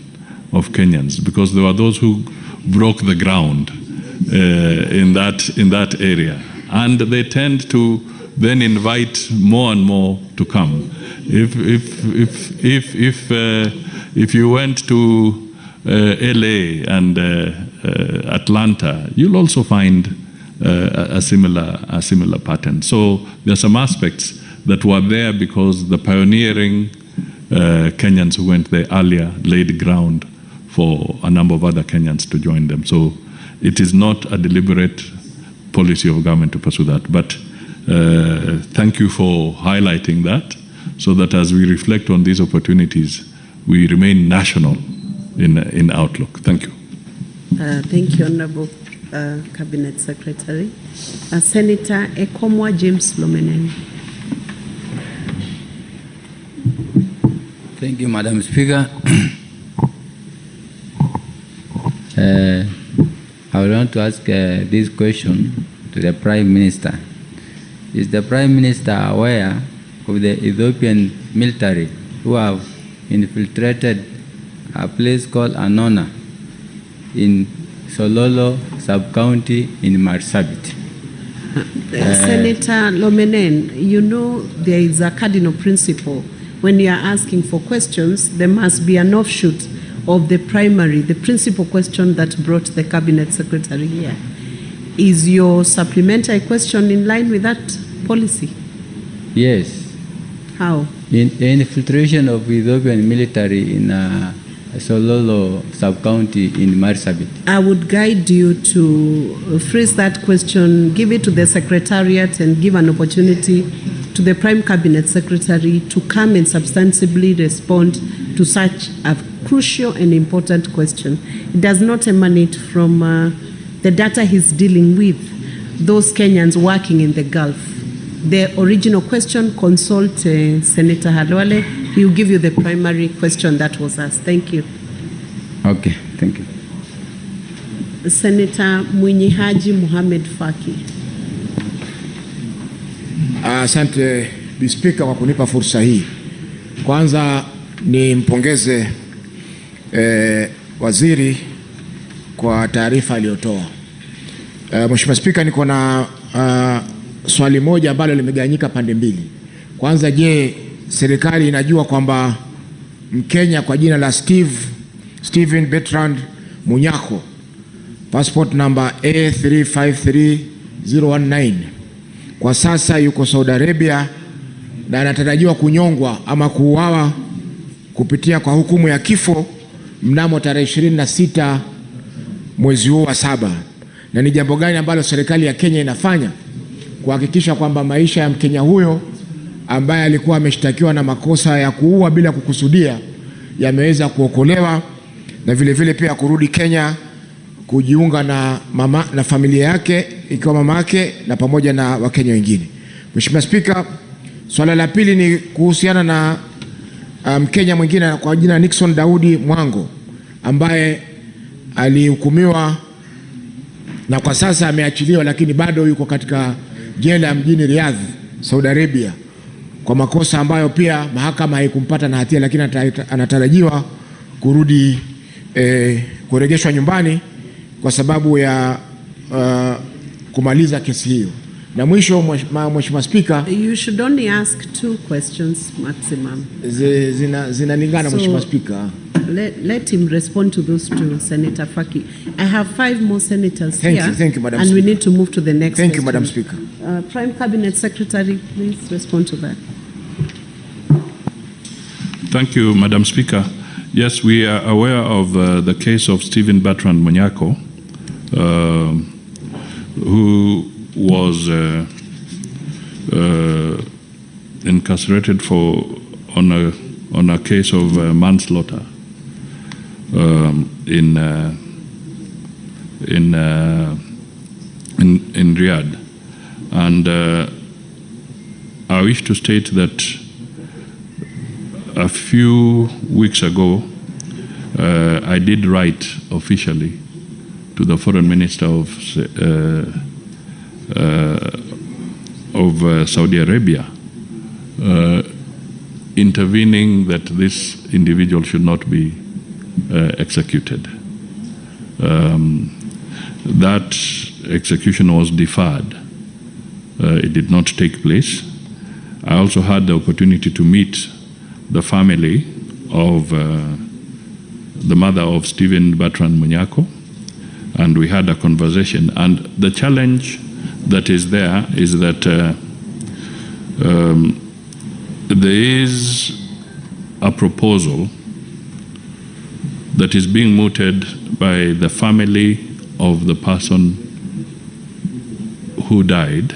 of Kenyans, because there were those who broke the ground in that area, and they tend to then invite more and more to come. If you went to LA and Atlanta, you'll also find a similar pattern. So there are some aspects that were there because the pioneering Kenyans who went there earlier laid ground for a number of other Kenyans to join them. So it is not a deliberate policy of government to pursue that. But thank you for highlighting that, so that as we reflect on these opportunities, we remain national in outlook. Thank you. Thank you, Honorable Cabinet Secretary. Senator Ekomwa James Lomenen. Thank you, Madam Speaker. I would want to ask this question to the Prime Minister. Is the Prime Minister aware of the Ethiopian military who have infiltrated a place called Anona in Sololo sub-county in Marsabit? Senator Lomenen, you know there is a cardinal principle. When you are asking for questions, there must be an offshoot of the primary, the principal question that brought the Cabinet Secretary here. Is your supplementary question in line with that policy? Yes. How? In infiltration of Ethiopian military in Sololo sub-county in Marsabit. I would guide you to phrase that question, give it to the Secretariat, and give an opportunity to the Prime Cabinet Secretary to come and substantively respond to such a crucial and important question. It does not emanate from the data he's dealing with, those Kenyans working in the Gulf. The original question, consult Senator Halwale. He will give you the primary question that was asked. Thank you. Okay, thank you. Senator Mwinyi Haji Mohamed Faki. Asante Bispika kwa kunipa fursa hii. Kwanza ni mpongeze waziri kwa taarifa aliyotoa. Mheshimiwa Spika, niko na swali moja ambalo limegawanyika pande mbili. Kwanza, je, serikali inajua kwamba Mkenya kwa jina la Stephen Bertrand Munyako, passport number A353019, kwa sasa yuko Saudi Arabia na anatarajiwa kunyongwa ama kuuawa kupitia kwa hukumu ya kifo mnamo tarehe 26 mwezi huu wa 7, na ni jambo gani ambalo serikali ya Kenya inafanya kuhakikisha kwamba maisha ya Mkenya huyo ambaye alikuwa ameshtakiwa na makosa ya kuua bila kukusudia yameweza kuokolewa na vile vile pia kurudi Kenya kujiunga na familia yake ikiwa mama yake na pamoja na Wakenya wengine. Mheshimiwa Spika, swala la pili ni kuhusiana na Mkenya mwingine kwa jina Nixon Daudi Mwango ambaye alihukumiwa na kwa sasa ameachiliwa, lakini bado yuko katika jela mjini Riyadh, Saudi Arabia, kwa makosa ambayo pia mahakama haikumpata na hatia, lakini anatarajiwa kurudi kurejeshwa nyumbani kwa sababu ya kumaliza kesi hiyo. Na mwisho, Mheshimiwa Spika, you should only ask 2 questions maximum. Zinalingana, Mheshimiwa Spika. Let him respond to those 2, Senator Faki. I have 5 more senators here. Thank you, Madam and Speaker. We need to move to the next Thank question. you, Madam Speaker. Prime Cabinet Secretary, please respond to that. Thank you, Madam Speaker. Yes, we are aware of the case of Stephen Bertrand Munyako, who was incarcerated on a case of manslaughter in Riyadh, and I wish to state that a few weeks ago I did write officially to the Foreign Minister of Saudi Arabia, intervening that this individual should not be executed. That execution was deferred. It did not take place. I also had the opportunity to meet the family of the mother of Stephen Bertrand Munyako, and we had a conversation. And the challenge that is there is that there is a proposal that is being mooted by the family of the person who died,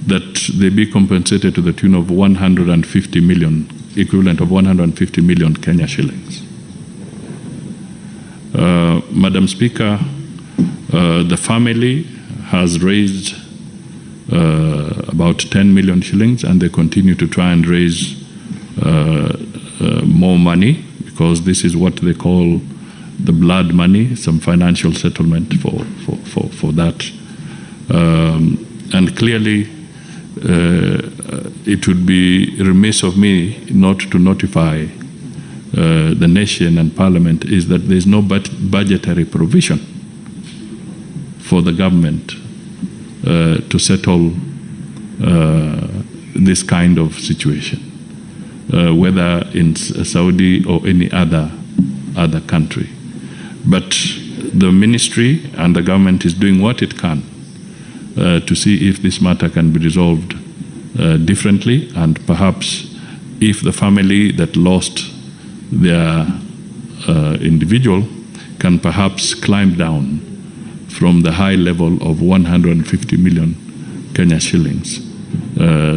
that they be compensated to the tune of 150 million, equivalent of 150 million Kenya shillings. Madam Speaker, the family has raised about 10 million shillings, and they continue to try and raise more money, because this is what they call the blood money, some financial settlement for that. And clearly, it would be remiss of me not to notify the nation and Parliament is that there is no budgetary provision for the government to settle this kind of situation, whether in Saudi or any other country. But the ministry and the government is doing what it can to see if this matter can be resolved differently, and perhaps if the family that lost their individual can perhaps climb down from the high level of 150 million Kenya shillings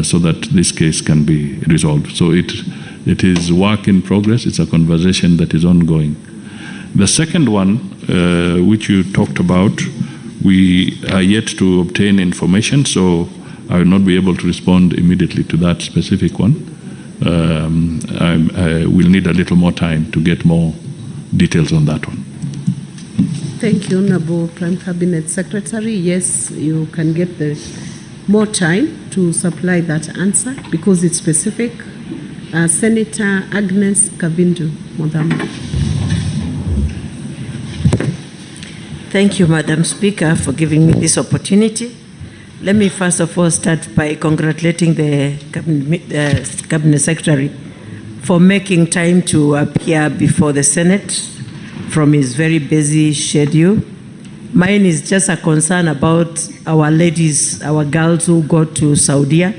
so that this case can be resolved. So it is work in progress. It's a conversation that is ongoing. The second one, which you talked about, we are yet to obtain information, so I will not be able to respond immediately to that specific one. I will need a little more time to get more details on that one. Thank you, Honorable Prime Cabinet Secretary. Yes, you can get more time to supply that answer because it's specific. Senator Agnes Kabindu Modhamu. Thank you, Madam Speaker, for giving me this opportunity. Let me first of all start by congratulating the Cabinet Secretary for making time to appear before the Senate from his very busy schedule. Mine is just a concern about our ladies, our girls who go to Saudi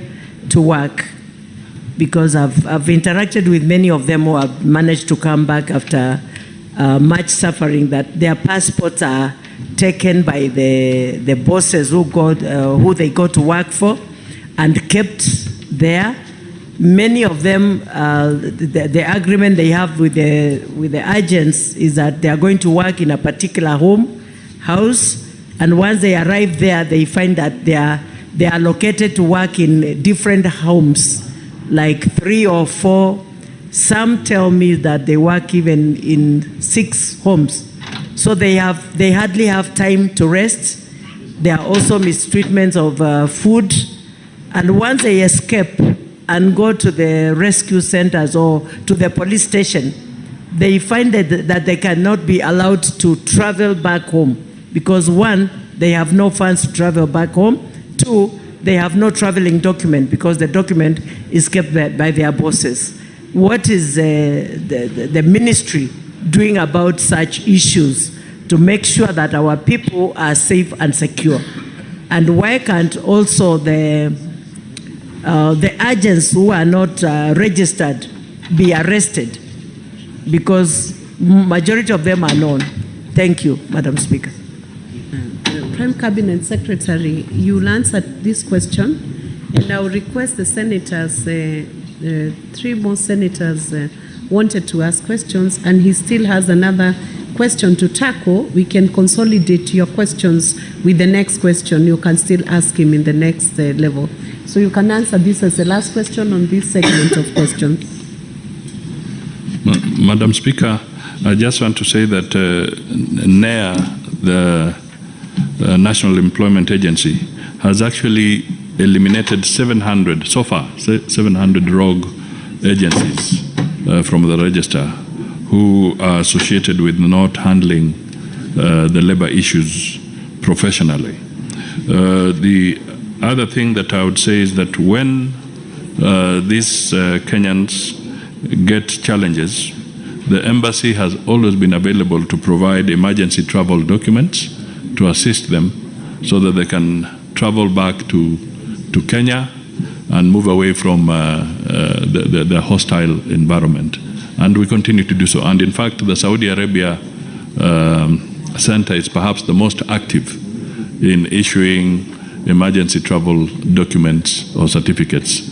to work, because I've interacted with many of them who have managed to come back after much suffering, that their passports are taken by the bosses who they go to work for and kept there. Many of them, the agreement they have with the agents is that they are going to work in a particular house, and once they arrive there, they find that they are located to work in different homes, like 3 or 4. Some tell me that they work even in 6 homes. So they hardly have time to rest. There are also mistreatments of food. And once they escape and go to the rescue centers or to the police station, they find that they cannot be allowed to travel back home because 1, they have no funds to travel back home. 2, they have no traveling document because the document is kept by their bosses. What is the ministry doing about such issues to make sure that our people are safe and secure? And why can't also the agents who are not registered be arrested? Because majority of them are known. Thank you, Madam Speaker. Prime Cabinet Secretary, you'll answer this question, and I'll request the senators, 3 more senators wanted to ask questions, and he still has another question to tackle. We can consolidate your questions with the next question. You can still ask him in the next level. So you can answer this as the last question on this segment of questions. Madam Speaker, I just want to say that NEA, the National Employment Agency, has actually eliminated 700, so far, 700 rogue agencies from the register who are associated with not handling the labor issues professionally. The other thing that I would say is that when these Kenyans get challenges, the embassy has always been available to provide emergency travel documents to assist them so that they can travel back to Kenya and move away from the hostile environment. And we continue to do so. And in fact, the Saudi Arabia Center is perhaps the most active in issuing emergency travel documents or certificates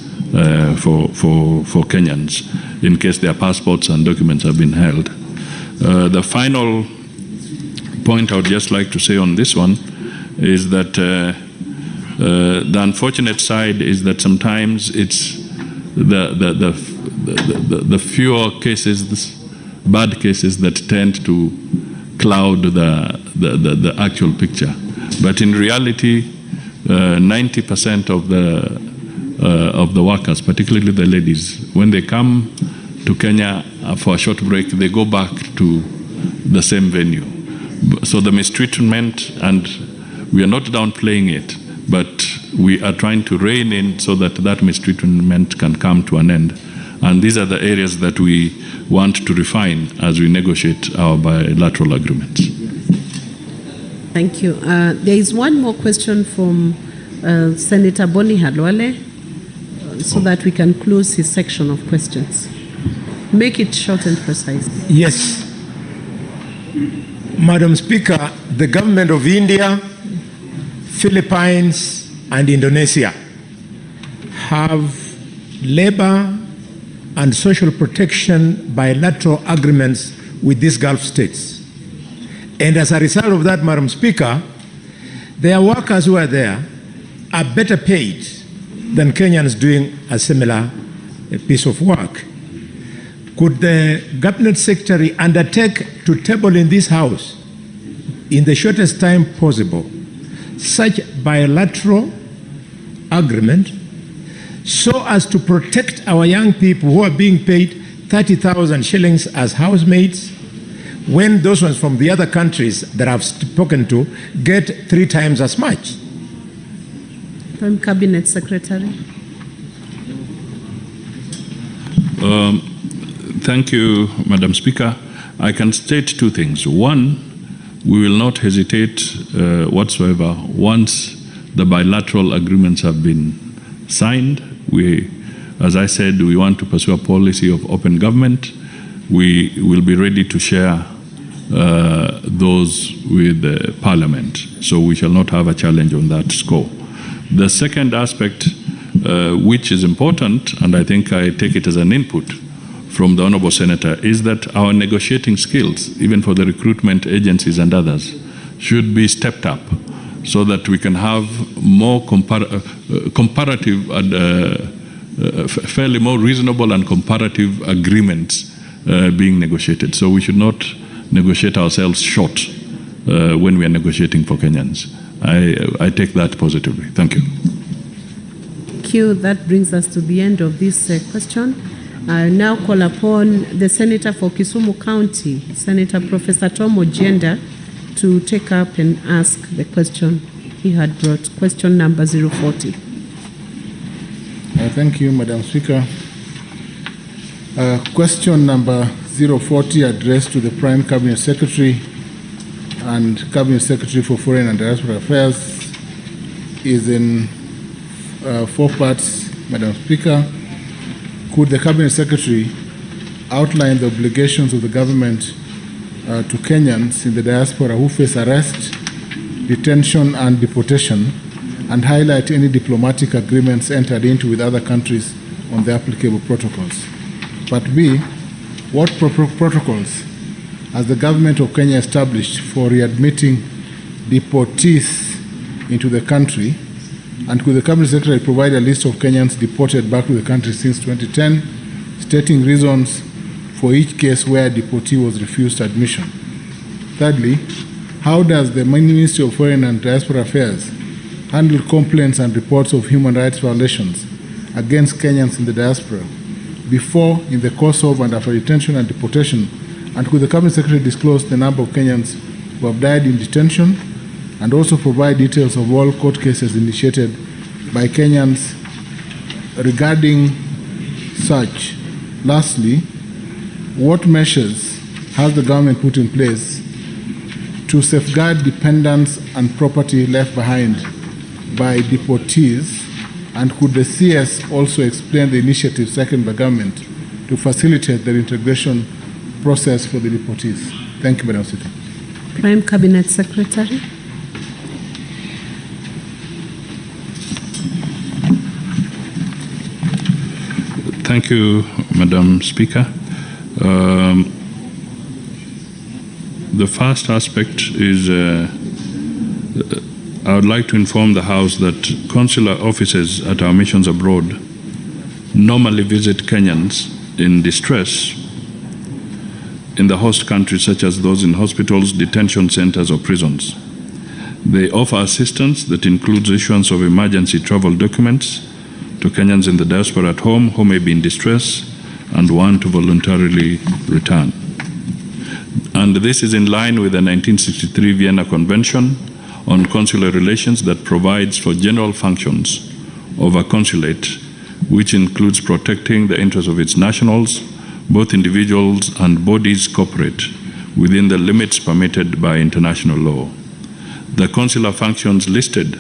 for Kenyans in case their passports and documents have been held. The final point I would just like to say on this one is that the unfortunate side is that sometimes it's the fewer cases, bad cases, that tend to cloud the actual picture. But in reality, 90% of the workers, particularly the ladies, when they come to Kenya for a short break, they go back to the same venue. So the mistreatment, and we are not downplaying it, but we are trying to rein in so that that mistreatment can come to an end. And these are the areas that we want to refine as we negotiate our bilateral agreements. Thank you. There is one more question from Senator Boni Halwale, so that we can close his section of questions. Make it short and precise. Yes. Madam Speaker, the government of India, Philippines, and Indonesia have labor and social protection bilateral agreements with these Gulf states. And as a result of that, Madam Speaker, their workers who are there are better paid than Kenyans doing a similar piece of work. Could the Cabinet Secretary undertake to table in this House, in the shortest time possible, such bilateral agreement so as to protect our young people who are being paid 30,000 shillings as housemaids, when those ones from the other countries that I've spoken to get 3 times as much? Prime Cabinet Secretary. Thank you, Madam Speaker. I can state 2 things. One, we will not hesitate whatsoever once the bilateral agreements have been signed. We, as I said, we want to pursue a policy of open government. We will be ready to share those with the Parliament. So we shall not have a challenge on that score. The second aspect, which is important, and I think I take it as an input from the Honourable Senator, is that our negotiating skills, even for the recruitment agencies and others, should be stepped up so that we can have more comparative and fairly more reasonable and comparative agreements being negotiated. So we should not negotiate ourselves short when we are negotiating for Kenyans. I take that positively. Thank you. Thank you. That brings us to the end of this question. I now call upon the Senator for Kisumu County, Senator Professor Tom Ojienda, to take up and ask the question he had brought, question number 040. Thank you, Madam Speaker. Question number 040 addressed to the Prime Cabinet Secretary and Cabinet Secretary for Foreign and Diaspora Affairs is in 4 parts, Madam Speaker. Could the Cabinet Secretary outline the obligations of the government to Kenyans in the diaspora who face arrest, detention, and deportation, and highlight any diplomatic agreements entered into with other countries on the applicable protocols? Part B, what protocols has the government of Kenya established for readmitting deportees into the country? And could the Cabinet Secretary provide a list of Kenyans deported back to the country since 2010, stating reasons for each case where a deportee was refused admission? Thirdly, how does the Ministry of Foreign and Diaspora Affairs handle complaints and reports of human rights violations against Kenyans in the diaspora before, in the course of, and after detention and deportation? And could the Cabinet Secretary disclose the number of Kenyans who have died in detention, and also provide details of all court cases initiated by Kenyans regarding such? Lastly, what measures has the government put in place to safeguard dependents and property left behind by deportees? And could the CS also explain the initiatives taken by government to facilitate the integration process for the deportees? Thank you, Madam Speaker. Prime Cabinet Secretary. Thank you, Madam Speaker. The first aspect is I would like to inform the House that consular officers at our missions abroad normally visit Kenyans in distress in the host countries, such as those in hospitals, detention centers, or prisons. They offer assistance that includes issuance of emergency travel documents to Kenyans in the diaspora at home who may be in distress and want to voluntarily return. And this is in line with the 1963 Vienna Convention on Consular Relations that provides for general functions of a consulate, which includes protecting the interests of its nationals, both individuals and bodies corporate, within the limits permitted by international law. The consular functions listed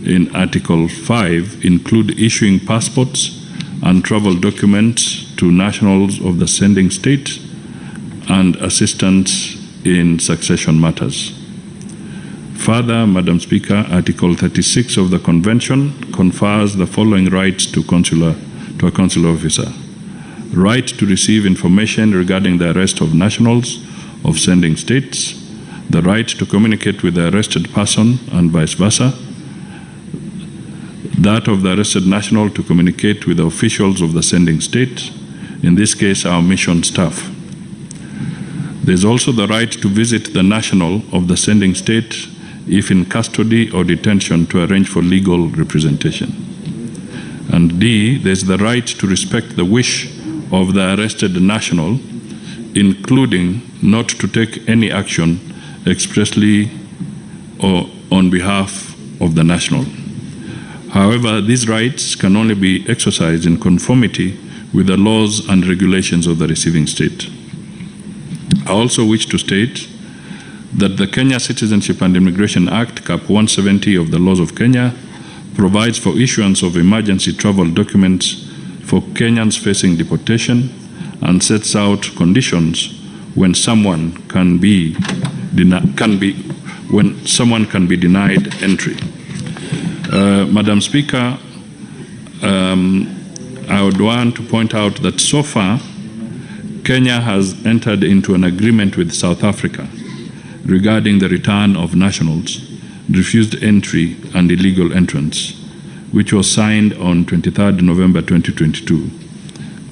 in Article 5 include issuing passports and travel documents to nationals of the sending state and assistance in succession matters. Further, Madam Speaker, Article 36 of the Convention confers the following rights to a consular officer: right to receive information regarding the arrest of nationals of sending states, the right to communicate with the arrested person and vice versa, that of the arrested national to communicate with the officials of the sending state, in this case our mission staff. There is also the right to visit the national of the sending state if in custody or detention to arrange for legal representation. And D, there is the right to respect the wish of the arrested national including not to take any action expressly or on behalf of the national. However, these rights can only be exercised in conformity with the laws and regulations of the receiving state. I also wish to state that the Kenya Citizenship and Immigration Act, Cap 170 of the laws of Kenya, provides for issuance of emergency travel documents for Kenyans facing deportation and sets out conditions when someone can be denied entry. Madam Speaker, I would want to point out that so far, Kenya has entered into an agreement with South Africa regarding the return of nationals, refused entry and illegal entrance, which was signed on 23rd November 2022.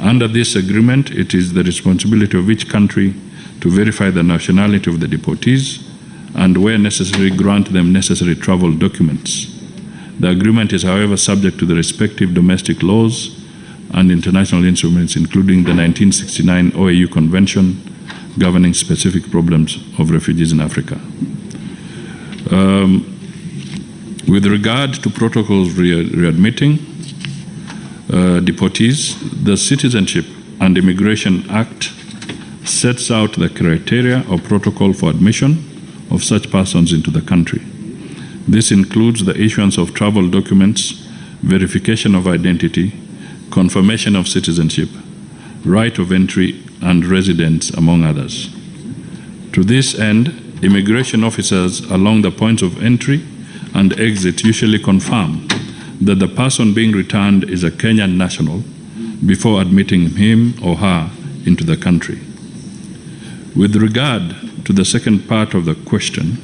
Under this agreement, it is the responsibility of each country to verify the nationality of the deportees and, where necessary, grant them necessary travel documents. The agreement is, however, subject to the respective domestic laws and international instruments, including the 1969 OAU Convention governing specific problems of refugees in Africa. With regard to protocols readmitting deportees, the Citizenship and Immigration Act sets out the criteria or protocol for admission of such persons into the country. This includes the issuance of travel documents, verification of identity, confirmation of citizenship, right of entry and residence, among others. To this end, immigration officers along the points of entry and exit usually confirm that the person being returned is a Kenyan national before admitting him or her into the country. With regard to the second part of the question,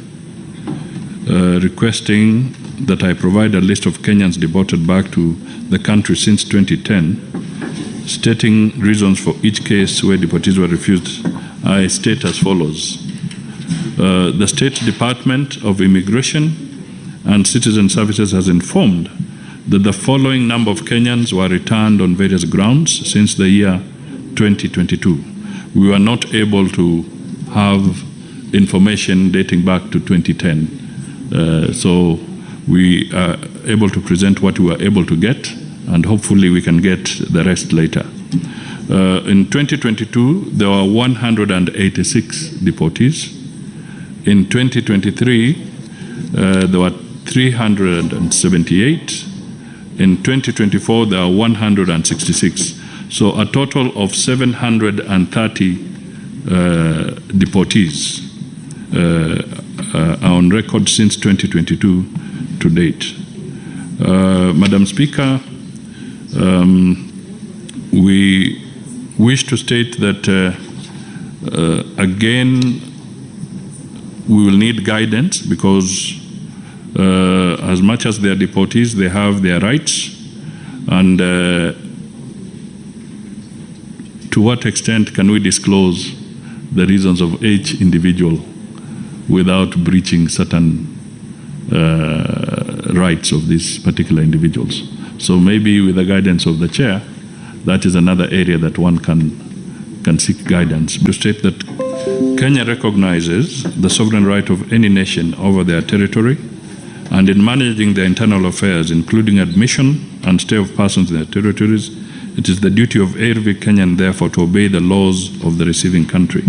requesting that I provide a list of Kenyans deported back to the country since 2010, stating reasons for each case where deportees were refused, I state as follows. The State Department of Immigration and Citizen Services has informed that the following number of Kenyans were returned on various grounds since the year 2022. We were not able to have information dating back to 2010. So we are able to present what we were able to get, and hopefully we can get the rest later. In 2022, there were 186 deportees. In 2023, there were 378. In 2024, there are 166. So a total of 730 deportees are on record since 2022 to date. Madam Speaker, we wish to state that, again, we will need guidance because as much as they are deportees, they have their rights, and to what extent can we disclose the reasons of each individual without breaching certain rights of these particular individuals? So maybe with the guidance of the chair, that is another area that one can seek guidance. To state that Kenya recognizes the sovereign right of any nation over their territory, and in managing their internal affairs, including admission and stay of persons in their territories, it is the duty of every Kenyan, therefore, to obey the laws of the receiving country.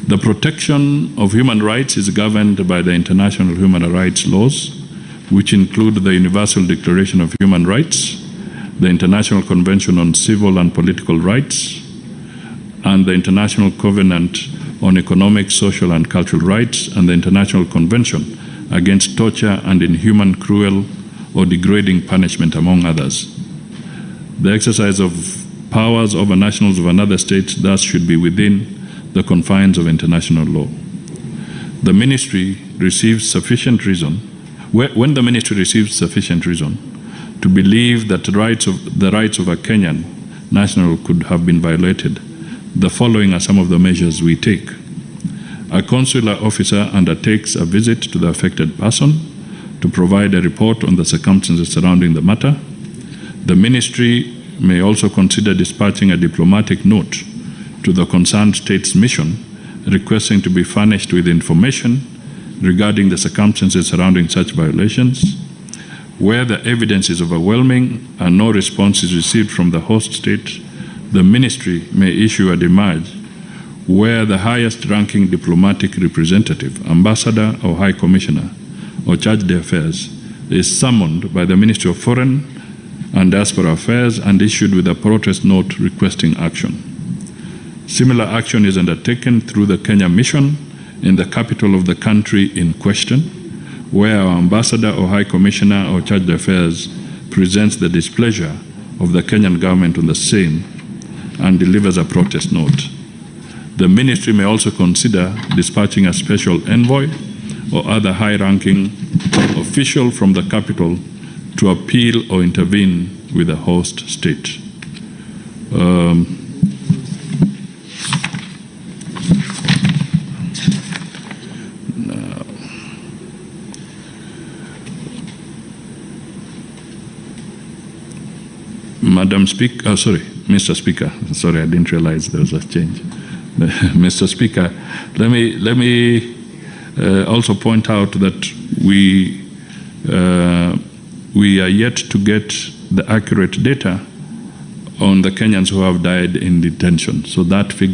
The protection of human rights is governed by the international human rights laws, which include the Universal Declaration of Human Rights, the International Convention on Civil and Political Rights, and the International Covenant on Economic, Social, and Cultural Rights, and the International Convention against torture and inhuman, cruel, or degrading punishment, among others. The exercise of powers over nationals of another state thus should be within the confines of international law. The ministry receives sufficient reason, when the ministry receives sufficient reason to believe that the rights of a Kenyan national could have been violated, the following are some of the measures we take. A consular officer undertakes a visit to the affected person to provide a report on the circumstances surrounding the matter. The ministry may also consider dispatching a diplomatic note to the concerned state's mission, requesting to be furnished with information regarding the circumstances surrounding such violations. Where the evidence is overwhelming and no response is received from the host state, the ministry may issue a demerge where the highest ranking diplomatic representative, ambassador or high commissioner or chargé d'affaires is summoned by the Ministry of Foreign and Diaspora Affairs and issued with a protest note requesting action. Similar action is undertaken through the Kenya mission in the capital of the country in question, where our ambassador or high commissioner or chargé d'affaires presents the displeasure of the Kenyan government on the same and delivers a protest note. The ministry may also consider dispatching a special envoy or other high-ranking official from the capital to appeal or intervene with the host state. Mr. Speaker, sorry, I didn't realize there was a change. Mr. Speaker, let me also point out that we are yet to get the accurate data on the Kenyans who have died in detention. So that figure